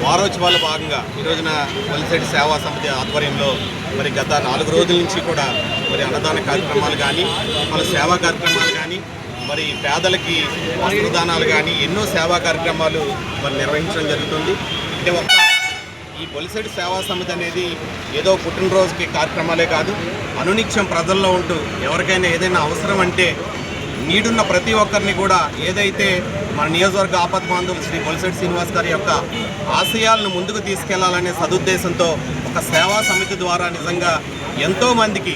వారోత్సవాల భాగంగా ఈ రోజున బొలిశెట్టి సేవా సమితి ఆధ్వర్యంలో మరి గత 4 రోజుల నుంచి కూడా మరి అన్నదాన కార్యక్రమాలు కానీ మన సేవా కార్యక్రమాలు కానీ మరి పేదలకి వస్త్రదానాలు కానీ ఎన్నో సేవా కార్యక్రమాలు మరి నిర్వహించడం జరుగుతుంది. అంటే ఈ బొలిశెట్టి సేవా సమితి అనేది ఏదో పుట్టినరోజుకి కార్యక్రమాలే కాదు, అనునిత్యం ప్రజల్లో ఉంటూ ఎవరికైనా ఏదైనా అవసరం అంటే నీడున్న ప్రతి ఒక్కరిని కూడా ఏదైతే మన నియోజకవర్గ ఆపత్ బాంధవులు శ్రీ బొలిశెట్టి శ్రీనివాస్ గారి యొక్క ఆశయాలను ముందుకు తీసుకెళ్లాలనే సదుద్దేశంతో ఒక సేవా సమితి ద్వారా నిజంగా ఎంతోమందికి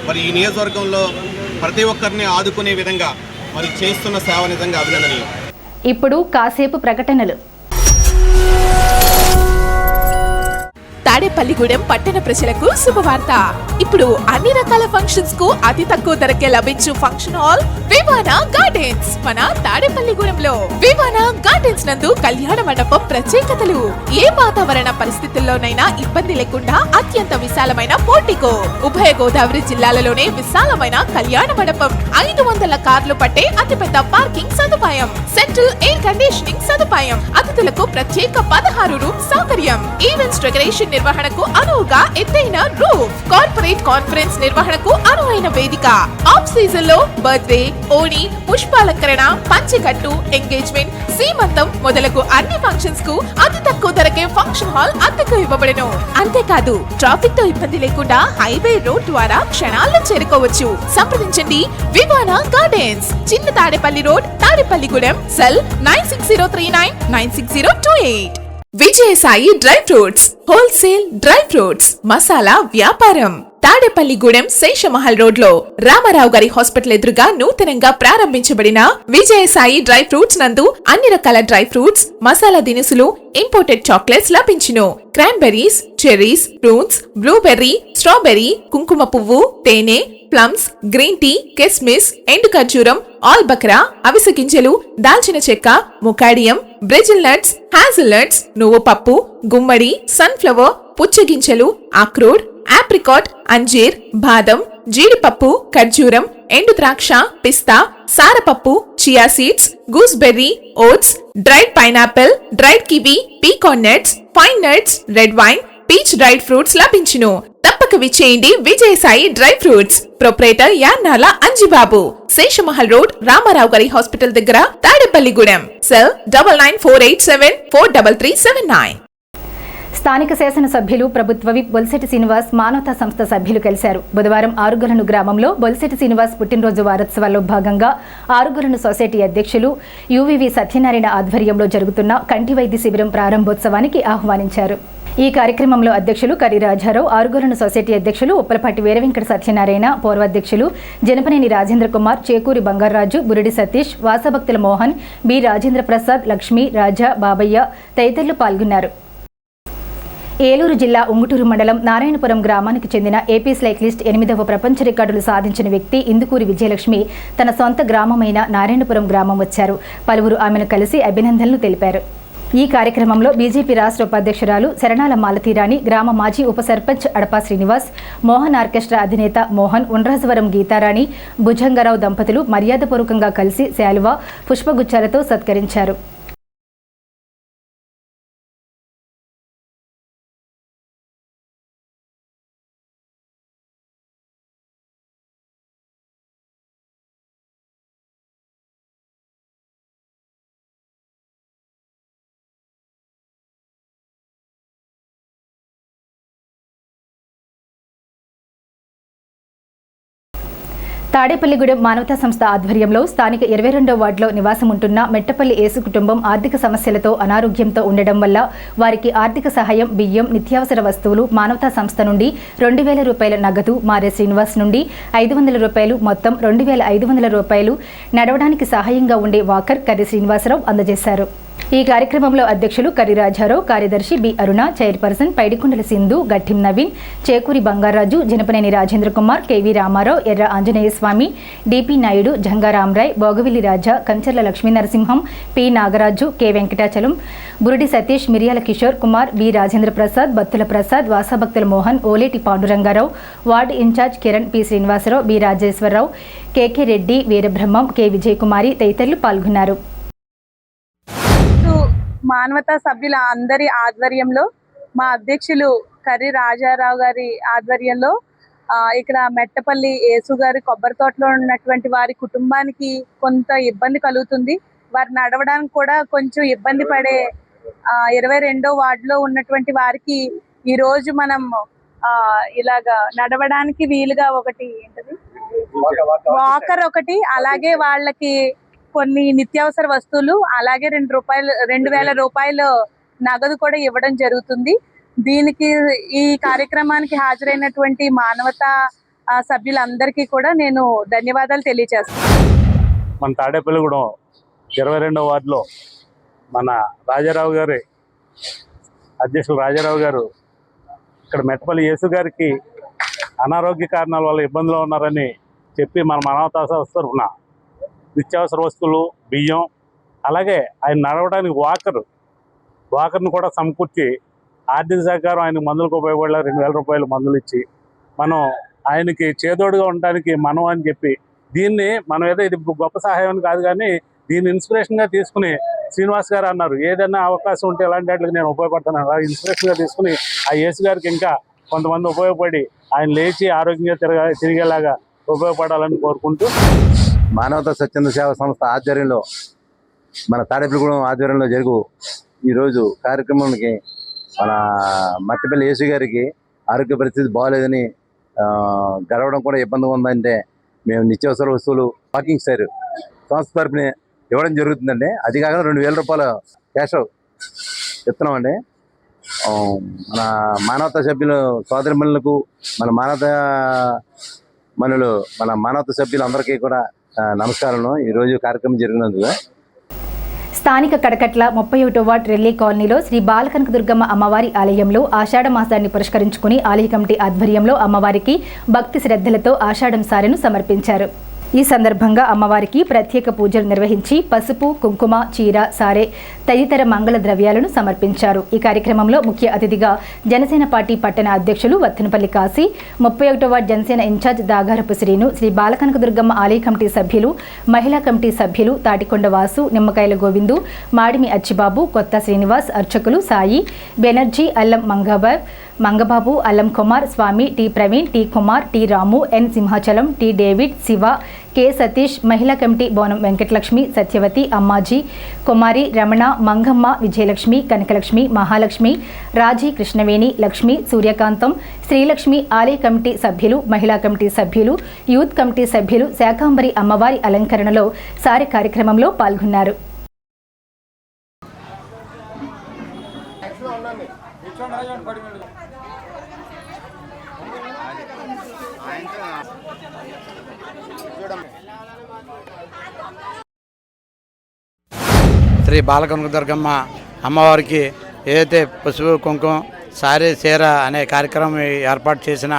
మరి ఈ నియోజకవర్గంలో ప్రతి ఒక్కరిని ఆదుకునే విధంగా మరి చేస్తున్న సేవ నిజంగా అభినందనీయం. ఇప్పుడు కాసేపు ప్రకటనలు. తాడేపల్లిగూడెం పట్టణ ప్రజలకు శుభవార్త. ఇప్పుడు అన్ని రకాల ఫంక్షన్స్ కు అతి తక్కువ ధరకే లభించు ఫంక్షన్ హాల్ వివానా గార్డెన్స్ మన తాడేపల్లిగూడెంలో. వివానా గార్డెన్స్ నందు కళ్యాణ మండపం ప్రత్యేకతలు. ఏ వాతావరణ పరిస్థితుల్లోనైనా ఇబ్బంది లేకుండా అత్యంత విశాలమైన పోర్టికో, ఉభయ గోదావరి జిల్లాలలోనే విశాలమైన కళ్యాణ మండపం, 500 కార్లు పట్టే అతిపెద్ద పార్కింగ్ సదుపాయం, సెంట్రల్ ఎయిర్ కండిషనింగ్ సదుపాయం, అతిథులకు ప్రత్యేక 16 రూమ్ సౌకర్యం, ఈవెంట్స్ డెకరేషన్ నిర్వహణకు అనువుగా ఎత్తైన రూఫ్, కార్పొరేట్ కాన్ఫరెన్స్ నిర్వహణకు అనువైన వేదిక, ఆఫ్ సీజన్ లో బర్త్డే, ఓణి, పుష్పాలంకరణ, పంచెకట్టు, ఎంగేజ్మెంట్, సీమంతం మొదలగు అన్ని ఫంక్షన్స్ కు అతి తక్కువ ధరకే ఫంక్షన్ హాల్ అద్దెకు ఇవ్వబడను. అంతేకాదు ట్రాఫిక్ తో ఇబ్బంది లేకుండా హైవే రోడ్ ద్వారా క్షణాల్లో చేరుకోవచ్చు. సంప్రదించండి వివానా గార్డెన్స్, చిన్న Tadepalli road, Tadepalligudem. Cell 9603996028. Vijayasai dry fruits wholesale dry fruits masala వ్యాపారం. తాడేపల్లిగూడెం శేషమహల్ రోడ్ లో రామారావు గారి హాస్పిటల్ ఎదురుగా నూతనంగా ప్రారంభించబడిన విజయసాయి డ్రై ఫ్రూట్స్ నందు అన్ని రకాల డ్రై ఫ్రూట్స్, మసాలా దినుసులు, ఇంపోర్టెడ్ చాక్లెట్స్ లభించును. Cranberries, cherries, fruits, blueberry, strawberry, కుంకుమ పువ్వు, తేనె, ప్లమ్స్, గ్రీన్ టీ, కిస్మిస్, ఎండు ఖర్జూరం, ఆల్ బక్రా, అవిసె గింజలు, దాల్చిన చెక్క, ముకాడియం, బ్రెజిల్ నట్స్, హ్యాజిల్ నట్స్, నువ్వు పప్పు, గుమ్మడి, సన్ఫ్లవర్, పుచ్చగింజలు, అక్రోడ్, ఆప్రికాట్, అంజీర్, బాదం, జీడిపప్పు, ఖర్జూరం, ఎండు ద్రాక్ష, పిస్తా, సారపప్పు, chia seeds, gooseberry, oats, dried pineapple, dried kiwi, pecan nuts, pine nuts, red wine, peach dried fruits లభించును. తప్పక విచ్చేయండి Vijayasai dry fruits. Proprietor Yannala Anjibabu, Seshamahal road, Ramarao గారి హాస్పిటల్ దగ్గర, తాడేపల్లిగూడెం. సెల్ 9948743379. స్థానిక శాసనసభ్యులు ప్రభుత్వ విప్ బొలిశెట్టి శ్రీనివాస్ మానవతా సంస్థ సభ్యులు కలిశారు. బుధవారం ఆరుగొలను గ్రామంలో బొలిశెట్టి శ్రీనివాస్ పుట్టినరోజు వారోత్సవాల్లో భాగంగా ఆరుగొలను సొసైటీ అధ్యక్షులు యువివి సత్యనారాయణ ఆధ్వర్యంలో జరుగుతున్న కంటి వైద్య శిబిరం ప్రారంభోత్సవానికి ఆహ్వానించారు. ఈ కార్యక్రమంలో అధ్యక్షులు కరి రాజారావు, ఆరుగొలను సొసైటీ అధ్యక్షులు ఉప్పలపాటి వీరవెంకట సత్యనారాయణ, పూర్వాధ్యక్షులు జనపనేని రాజేంద్ర కుమార్, చేకూరి బంగారాజు, బురిడి సతీష్, వాసభక్తుల మోహన్, బి రాజేంద్ర ప్రసాద్, లక్ష్మి, రాజా, బాబయ్య తదితరులు పాల్గొన్నారు. ఏలూరు జిల్లా ఉంగుటూరు మండలం నారాయణపురం గ్రామానికి చెందిన ఏపీ సైక్లిస్ట్ 8వ ప్రపంచ రికార్డులు సాధించిన వ్యక్తి ఇందుకూరి విజయలక్ష్మి తన సొంత గ్రామమైన నారాయణపురం గ్రామం వచ్చారు. పలువురు ఆమెను కలిసి అభినందనలు తెలిపారు. ఈ కార్యక్రమంలో బీజేపీ రాష్ట్ర ఉపాధ్యక్షురాలు శరణాల మాలతీరాణి, గ్రామ మాజీ ఉప సర్పంచ్ అడపా శ్రీనివాస్, మోహన్ ఆర్కెస్ట్రా అధినేత మోహన్, ఉండ్రాజవరం గీతారాణి, భుజంగరావు దంపతులు మర్యాదపూర్వకంగా కలిసి శాలువా, పుష్పగుచ్చాలతో సత్కరించారు. తాడేపల్లిగూడెం మానవతా సంస్థ ఆధ్వర్యంలో స్థానిక 22వ వార్డులో నివాసం ఉంటున్న మెట్టపల్లి యేసు కుటుంబం ఆర్థిక సమస్యలతో అనారోగ్యంతో ఉండడం వల్ల వారికి ఆర్థిక సహాయం, బియ్యం, నిత్యావసర వస్తువులు మానవతా సంస్థ నుండి 2,000 రూపాయల నగదు, మారే శ్రీనివాస్ నుండి 500 రూపాయలు, మొత్తం 2,500 రూపాయలు నడవడానికి సహాయంగా ఉండే వాకర్ కర్రి శ్రీనివాసరావు అందజేశారు. ఈ కార్యక్రమంలో అధ్యక్షులు కర్రి రాజారావు, కార్యదర్శి B Aruna, chairperson Paidikondala Sindhu, Gattim Naveen, Chekuri Bangaraju, Janapaneni Rajendra Kumar, K V Ramarao, Erra Anjaneya Swamy, D P Naidu, Jangaramarai, Bogavilli Raja, Kancharla Lakshmi Narasimham, P Nagaraju, K Venkatachalam, Burudi Satish, Miriyala Kishore Kumar, B Rajendra Prasad, Battula Prasad, Vasabhaktula Mohan, Oleti Pandurangarao, ward in charge Kiran, P Srinivasarao, B Rajeswararao, K K Reddy, Veerabrahmam, K Vijayakumari తదితరులు పాల్గొన్నారు. మానవతా సభ్యుల అందరి ఆధ్వర్యంలో మా అధ్యక్షులు కర్రి రాజారావు గారి ఆధ్వర్యంలో ఇక్కడ మెట్టపల్లి యేసు గారి కొబ్బరి తోటలో ఉన్నటువంటి వారి కుటుంబానికి కొంత ఇబ్బంది కలుగుతుంది. వారు నడవడానికి కూడా కొంచెం ఇబ్బంది పడే 22వ వార్డులో ఉన్నటువంటి వారికి ఈ రోజు మనం ఇలాగా నడవడానికి వీలుగా ఒకటి ఏంటది వాకర్ ఒకటి, అలాగే వాళ్ళకి కొన్ని నిత్యావసర వస్తువులు, అలాగే 2,000 రూపాయలు నగదు కూడా ఇవ్వడం జరుగుతుంది. దీనికి ఈ కార్యక్రమానికి హాజరైనటువంటి మానవతా సభ్యులందరికీ కూడా నేను ధన్యవాదాలు తెలియజేస్తాను. మన తాడేపల్లిగూడెం 22వ వార్డులో మన రాజారావు గారి అధ్యక్షులు రాజారావు గారు ఇక్కడ మెట్టపల్లి యేసు గారికి అనారోగ్య కారణాల వల్ల ఇబ్బందులు ఉన్నారని చెప్పి మన మానవతా సంస్థ తరఫున నిత్యావసర వస్తువులు, బియ్యం, అలాగే ఆయన నడవడానికి వాకర్ను కూడా సమకూర్చి ఆర్థిక సహకారం ఆయన మందులకు ఉపయోగపడే 2,000 రూపాయలు మందులు ఇచ్చి మనం ఆయనకి చేదోడుగా ఉండడానికి మనం అని చెప్పి దీన్ని మనం ఏదో ఇది గొప్ప సహాయం కాదు కానీ దీన్ని ఇన్స్పిరేషన్గా తీసుకుని శ్రీనివాస్ గారు అన్నారు ఏదైనా అవకాశం ఉంటే ఎలాంటి వాటికి నేను ఉపయోగపడతాను. అలా ఇన్స్పిరేషన్గా తీసుకుని ఆ యేసు గారికి ఇంకా కొంతమంది ఉపయోగపడి ఆయన లేచి ఆరోగ్యంగా తిరిగేలాగా ఉపయోగపడాలని కోరుకుంటూ మానవతా స్వచ్ఛంద సేవా సంస్థ ఆధ్వర్యంలో మన తాడేపల్లిగూడెం ఆధ్వర్యంలో జరుగు ఈరోజు కార్యక్రమానికి మన మట్టపల్లి యేసు గారికి ఆరోగ్య పరిస్థితి బాగోలేదని గడవడం కూడా ఇబ్బందిగా ఉందంటే మేము నిత్యావసర వస్తువులు వాకింగ్ స్టైర్ సంస్థ తరపున ఇవ్వడం జరుగుతుందండి. అది కాకుండా 2,000 రూపాయల క్యాష్ ఇస్తున్నామండి. మన మానవతా సభ్యులు సోదరిమణులకు మన మానవతా సభ్యులందరికీ కూడా నమస్కారం. ఈరోజు కార్యక్రమం జరిగినందుకు స్థానిక కడకట్ల 31వ వార్డు రెల్లీ కాలనీలో శ్రీ బాలకనకదుర్గమ్మ అమ్మవారి ఆలయంలో ఆషాఢ మాసాన్ని పురస్కరించుకుని ఆలయ కమిటీ ఆధ్వర్యంలో అమ్మవారికి భక్తి శ్రద్ధలతో ఆషాఢం సారెను సమర్పించారు. ఈ సందర్భంగా అమ్మవారికి ప్రత్యేక పూజలు నిర్వహించి పసుపు, కుంకుమ, చీర, సారే తదితర మంగళ ద్రవ్యాలను సమర్పించారు. ఈ కార్యక్రమంలో ముఖ్య అతిథిగా జనసేన పార్టీ పట్టణ అధ్యక్షులు వత్తనపల్లి కాశీ, 31వ వార్డు జనసేన ఇన్ఛార్జ్ దాగారపు శ్రీను, శ్రీ బాలకనకదుర్గమ్మ ఆలయ కమిటీ సభ్యులు, మహిళా కమిటీ సభ్యులు తాటికొండ వాసు, నిమ్మకాయల గోవిందు, మాడిమి అచ్చిబాబు, కొత్త శ్రీనివాస్, అర్చకులు సాయి, బెనర్జీ, అల్లం Mangabab, Mangababu, Allam Kumar, Swamy, T Praveen, T Kumar, T Ramu, N Simhachalam, T David, Siva, K Satish, మహిళా కమిటీ బోనం వెంకటలక్ష్మి, సత్యవతి, అమ్మాజీ, కుమారి, రమణ, మంగమ్మ, విజయలక్ష్మి, కనకలక్ష్మి, మహాలక్ష్మి, రాజీ, కృష్ణవేణి, లక్ష్మి, సూర్యకాంతం, శ్రీలక్ష్మి, ఆలయ కమిటీ సభ్యులు, మహిళా కమిటీ సభ్యులు, యూత్ కమిటీ సభ్యులు శాకాంబరి అమ్మవారి అలంకరణలో సారి కార్యక్రమంలో పాల్గొన్నారు. శ్రీ బాలకనకదుర్గమ్మ అమ్మవారికి ఏదైతే పసుపు కుంకుమ సారీ చీర అనే కార్యక్రమం ఏర్పాటు చేసిన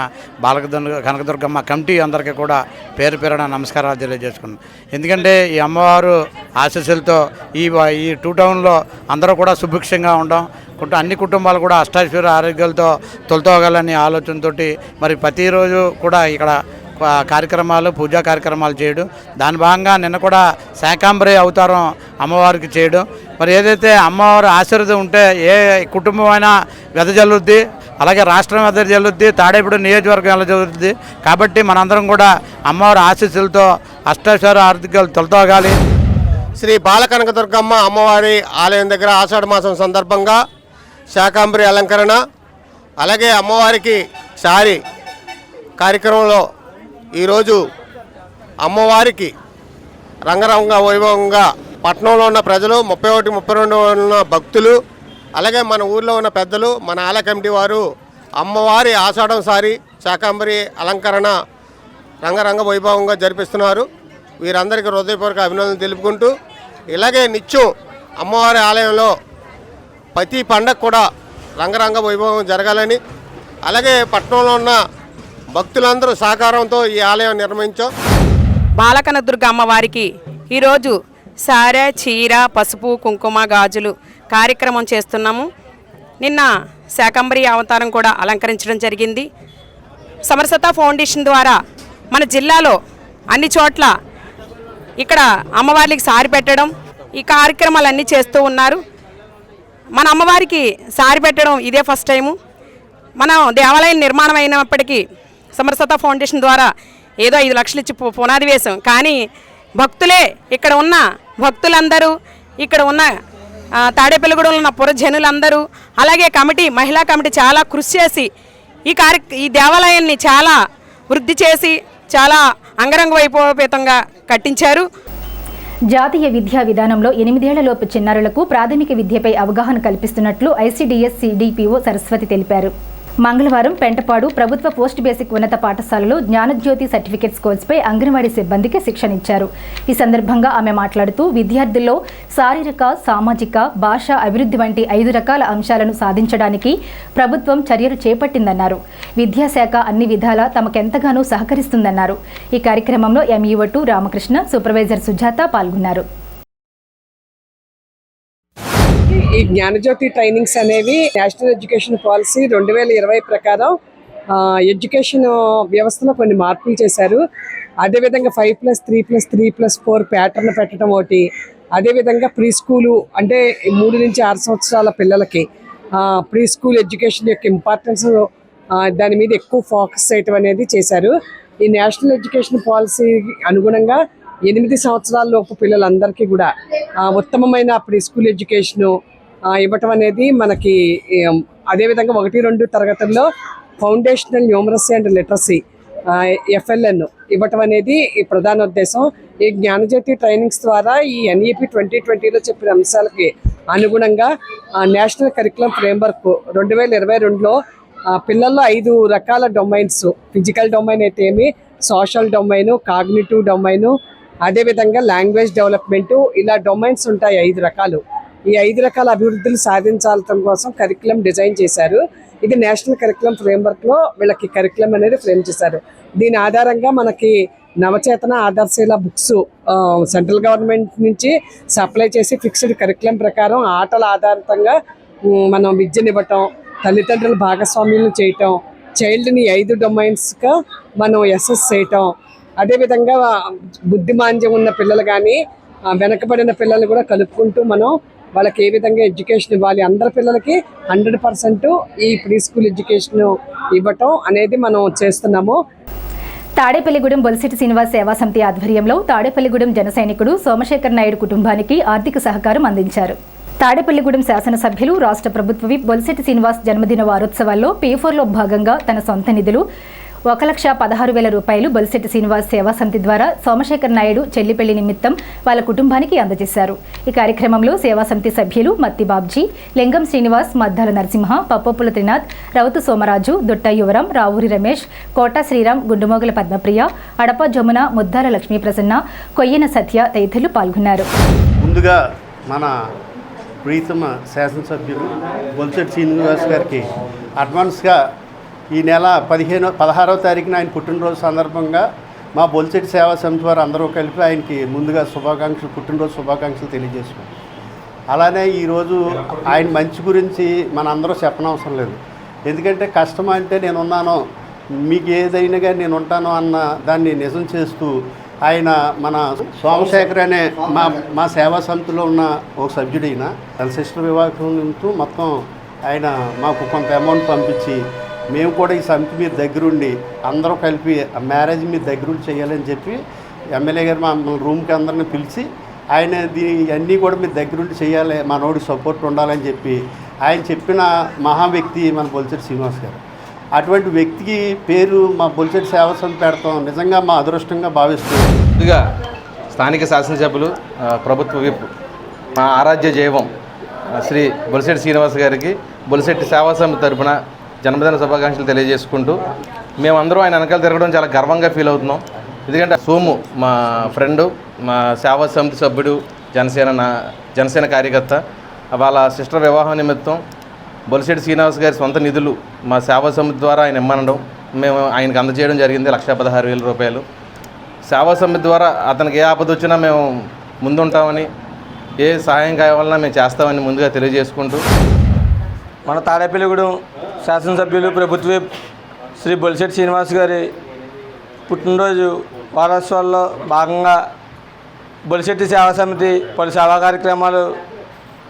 కనకదుర్గమ్మ కమిటీ అందరికీ కూడా పేరు పేరున నమస్కారాలు తెలియజేసుకున్నాం. ఎందుకంటే ఈ అమ్మవారు ఆశీస్సులతో ఈ టూ టౌన్లో అందరూ కూడా సుభిక్షంగా ఉండడం, అన్ని కుటుంబాలు కూడా అష్టాశ్వర ఆరోగ్యాలతో తొలతోగాలని ఆలోచనతో మరి ప్రతిరోజు కూడా ఇక్కడ కార్యక్రమాలు పూజా కార్యక్రమాలు చేయడం, దాని భాగంగా నిన్న కూడా శాకాంబరి అవతారం అమ్మవారికి చేయడం. మరి ఏదైతే అమ్మవారి ఆశీర్వాదం ఉంటే ఏ కుటుంబం అయినా వెదజల్లుద్ది, అలాగే రాష్ట్రం వెదజల్లుద్ది, తాడేపూడి నియోజకవర్గం వెదజల్లుద్ది. కాబట్టి మనందరం కూడా అమ్మవారి ఆశీస్సులతో అష్టాశ్వర ఆరోగ్యాలు తొలతోగాలి. శ్రీ బాలకనకదుర్గమ్మ అమ్మవారి ఆలయం దగ్గర ఆషాఢ మాసం సందర్భంగా శాకాంబరి అలంకరణ, అలాగే అమ్మవారికి సారి కార్యక్రమంలో ఈరోజు అమ్మవారికి రంగరంగ వైభవంగా పట్టణంలో ఉన్న ప్రజలు 31, 32 ఉన్న భక్తులు, అలాగే మన ఊర్లో ఉన్న పెద్దలు, మన ఆలయ కమిటీ వారు అమ్మవారి ఆషాఢం సారి శాకాంబరి అలంకరణ రంగరంగ వైభవంగా జరిపిస్తున్నారు. వీరందరికీ హృదయపూర్వక అభినందనలు తెలుపుకుంటూ, ఇలాగే నిత్యం అమ్మవారి ఆలయంలో ప్రతి పండగ కూడా రంగరంగ వైభవం జరగాలని, అలాగే పట్టణంలో ఉన్న భక్తులందరూ సహకారంతో ఈ ఆలయం నిర్మించాం. బాలకనకదుర్గ అమ్మవారికి ఈరోజు సారె, చీర, పసుపు, కుంకుమ, గాజులు కార్యక్రమం చేస్తున్నాము. నిన్న శాకంబరి అవతారం కూడా అలంకరించడం జరిగింది. సమరసత ఫౌండేషన్ ద్వారా మన జిల్లాలో అన్ని చోట్ల ఇక్కడ అమ్మవారికి సారి పెట్టడం, ఈ కార్యక్రమాలన్నీ చేస్తూ ఉన్నారు. మన అమ్మవారికి సారి పెట్టడం ఇదే ఫస్ట్ టైము. మనం దేవాలయం నిర్మాణం అయినప్పటికీ సమరసత ఫౌండేషన్ ద్వారా ఏదో 5 లక్షలు ఇచ్చి పునాది వేశాం. కానీ భక్తులే, ఇక్కడ ఉన్న భక్తులందరూ, ఇక్కడ ఉన్న తాడేపల్లిగూడెంలో ఉన్న పురజనులందరూ, అలాగే కమిటీ, మహిళా కమిటీ చాలా కృషి చేసి ఈ దేవాలయాన్ని చాలా వృద్ధి చేసి చాలా అంగరంగ వైభవపేతంగా కట్టించారు. జాతీయ విద్యా విధానంలో 8 ఏళ్లలోపు చిన్నారులకు ప్రాథమిక విద్యపై అవగాహన కల్పిస్తున్నట్లు ఐసీడీఎస్ సిడిపిఓ సరస్వతి తెలిపారు. మంగళవారం పెంటపాడు ప్రభుత్వ పోస్ట్ బేసిక్ ఉన్నత పాఠశాలలో జ్ఞానజ్యోతి సర్టిఫికేట్స్ కోర్సుపై అంగన్వాడీ సిబ్బందికి శిక్షణ ఇచ్చారు. ఈ సందర్భంగా ఆమె మాట్లాడుతూ విద్యార్థుల్లో శారీరక, సామాజిక, భాషా అభివృద్ధి వంటి 5 రకాల అంశాలను సాధించడానికి ప్రభుత్వం చర్యలు చేపట్టిందన్నారు. విద్యాశాఖ అన్ని విధాలా తమకెంతగానో సహకరిస్తుందన్నారు. ఈ కార్యక్రమంలో ఎంఈఓ2 రామకృష్ణ, సూపర్వైజర్ సుజాత పాల్గొన్నారు. ఈ జ్ఞానజ్యోతి ట్రైనింగ్స్ అనేవి నేషనల్ ఎడ్యుకేషన్ పాలసీ 2020 ప్రకారం ఎడ్యుకేషన్ వ్యవస్థలో కొన్ని మార్పులు చేశారు. అదేవిధంగా 5+3+3+4 ప్యాటర్న్ పెట్టడం ఒకటి, అదేవిధంగా ప్రీ స్కూలు అంటే 3 నుంచి 6 సంవత్సరాల పిల్లలకి ప్రీ స్కూల్ ఎడ్యుకేషన్ యొక్క ఇంపార్టెన్స్ దాని మీద ఎక్కువ ఫోకస్ చేయటం అనేది చేశారు. ఈ నేషనల్ ఎడ్యుకేషన్ పాలసీ అనుగుణంగా 8 సంవత్సరాల లోపు పిల్లలందరికీ కూడా ఉత్తమమైన ప్రీ స్కూల్ ఎడ్యుకేషను ఇవ్వటం అనేది మనకి, అదేవిధంగా 1-2 తరగతుల్లో foundational numeracy and literacy FLN ఇవ్వటం అనేది ఈ ప్రధాన ఉద్దేశం. ఈ జ్ఞానజ్యోతి ట్రైనింగ్స్ ద్వారా ఈ NEP 2020లో చెప్పిన అంశాలకి అనుగుణంగా నేషనల్ కరికులం ఫ్రేమ్వర్క్ 2022లో పిల్లల్లో 5 రకాల డొమైన్స్, ఫిజికల్ డొమైన్ అయితే ఏమి, సోషల్ డొమైను, కాగ్నిటివ్ డొమైను, అదేవిధంగా లాంగ్వేజ్ డెవలప్మెంటు, ఇలా డొమైన్స్ ఉంటాయి 5 రకాలు. ఈ 5 రకాల అభివృద్ధులు సాధించాలటం కోసం కరికులం డిజైన్ చేశారు. ఇది నేషనల్ కరికులం ఫ్రేమ్వర్క్లో వీళ్ళకి కరికులం అనేది ఫ్రేమ్ చేశారు. దీని ఆధారంగా మనకి నవచేతన ఆదర్శీల బుక్స్ సెంట్రల్ గవర్నమెంట్ నుంచి సప్లై చేసి ఫిక్స్డ్ కరికులం ప్రకారం ఆటల ఆధారితంగా మనం విద్యనివ్వటం, తల్లిదండ్రుల భాగస్వామ్యం చేయటం, చైల్డ్ని 5 డొమైన్స్గా మనం అసెస్ చేయటం, అదేవిధంగా బుద్ధిమాంద్యం ఉన్న పిల్లలు కానీ వెనకబడిన పిల్లల్ని కూడా కలుపుకుంటూ మనం వాళ్ళకి ఏ విధంగా ఎడ్యుకేషన్ ఇవ్వాలి, అందరి పిల్లలకి 100% ఈ ప్రీ స్కూల్ ఎడ్యుకేషన్ ఇవ్వటం అనేది మనం చేస్తున్నాము. తాడేపల్లిగూడెం బొలిశెట్టి శ్రీనివాస్ సేవా సమితి ఆధ్వర్యంలో తాడేపల్లిగూడెం జన సైనికుడు సోమశేఖర్ నాయుడు కుటుంబానికి ఆర్థిక సహకారం అందించారు. తాడేపల్లిగూడెం శాసనసభ్యులు రాష్ట్ర ప్రభుత్వ విప్ బొలిశెట్టి శ్రీనివాస్ జన్మదిన వారోత్సవాల్లో P4లో భాగంగా తన సొంత నిధులు 1,16,000 రూపాయలు బొలిశెట్టి శ్రీనివాస్ సేవా సమితి ద్వారా సోమశేఖర్ నాయుడు చెల్లిపెళ్లి నిమిత్తం వాళ్ళ కుటుంబానికి అందజేశారు. ఈ కార్యక్రమంలో సేవా సమితి సభ్యులు మత్తి బాబ్జీ, లింగం శ్రీనివాస్, మద్దాల నరసింహ, పప్పొప్పుల త్రినాథ్, రౌతు సోమరాజు, దొట్ట యువరం, రావూరి రమేష్, కోట శ్రీరామ్, గుండుమోగుల పద్మప్రియ, అడప జమున, ముద్దాల లక్ష్మీ ప్రసన్న, కొయ్యన సత్య తదితరులు పాల్గొన్నారు. ముందుగా మన ప్రీతమ శాసనసభ్యులు బొలిశెట్టి శ్రీనివాస్ గారికి అడ్వాన్స్గా ఈ నెల 16వ తారీఖున ఆయన పుట్టినరోజు సందర్భంగా మా బొలిశెట్టి సేవా సమితి వారు అందరూ కలిపి ఆయనకి ముందుగా పుట్టినరోజు శుభాకాంక్షలు తెలియజేసుకున్నాం. అలానే ఈరోజు ఆయన మంచి గురించి మనందరూ చెప్పనవసరం లేదు. ఎందుకంటే కష్టం అంటే నేనున్నాను, మీకు ఏదైనా కానీ నేను ఉంటాను అన్న దాన్ని నిజం చేస్తూ ఆయన మన సోమశేఖర్ అనే మా సేవా సమితిలో ఉన్న ఒక సభ్యుడైన తన సిస్టర్ వివాహంతో మొత్తం ఆయన మాకు కొంత అమౌంట్ పంపించి మేము కూడా ఈ సమితి మీద దగ్గరుండి అందరూ కలిపి మ్యారేజ్ మీద దగ్గరుండి చేయాలని చెప్పి ఎమ్మెల్యే గారు మా రూమ్కి అందరిని పిలిచి ఆయన అన్నీ కూడా మీరు దగ్గరుండి చేయాలి, మనోడి సపోర్ట్ ఉండాలని చెప్పి ఆయన చెప్పిన మహా వ్యక్తి మన బొలిశెట్టి శ్రీనివాస్ గారు. అటువంటి వ్యక్తికి పేరు మా బొలిశెట్టి సేవా సమితి పెడతాం నిజంగా మా అదృష్టంగా భావిస్తున్నాం. ముందుగా స్థానిక శాసనసభ్యులు ప్రభుత్వ విప్ మా ఆరాధ్య జైవం శ్రీ బొలిశెట్టి శ్రీనివాస్ గారికి బొలిశెట్టి సేవా సమితి తరపున జన్మదిన శుభాకాంక్షలు తెలియజేసుకుంటూ మేమందరం ఆయన వెనకాల తిరగడం చాలా గర్వంగా ఫీల్ అవుతున్నాం. ఎందుకంటే సోము మా ఫ్రెండు, మా సేవా సమితి సభ్యుడు, జనసేన కార్యకర్త, వాళ్ళ సిస్టర్ వివాహం నిమిత్తం బొలిశెట్టి శ్రీనివాస్ గారి సొంత నిధులు మా సేవా సమితి ద్వారా ఆయన ఇమ్మనడం మేము ఆయనకు అందజేయడం జరిగింది. 1,16,000 రూపాయలు. సేవా సమితి ద్వారా అతనికి ఏ ఆపద వచ్చినా మేము ముందుంటామని, ఏ సహాయం కావాలన్నా మేము చేస్తామని ముందుగా తెలియజేసుకుంటూ మన తాడేపల్లిగూడెం శాసనసభ్యులు ప్రభుత్వ శ్రీ బొలిశెట్టి శ్రీనివాస్ గారి పుట్టినరోజు వారోత్సవాల్లో భాగంగా బొలిశెట్టి సేవా సమితి పలు సేవా కార్యక్రమాలు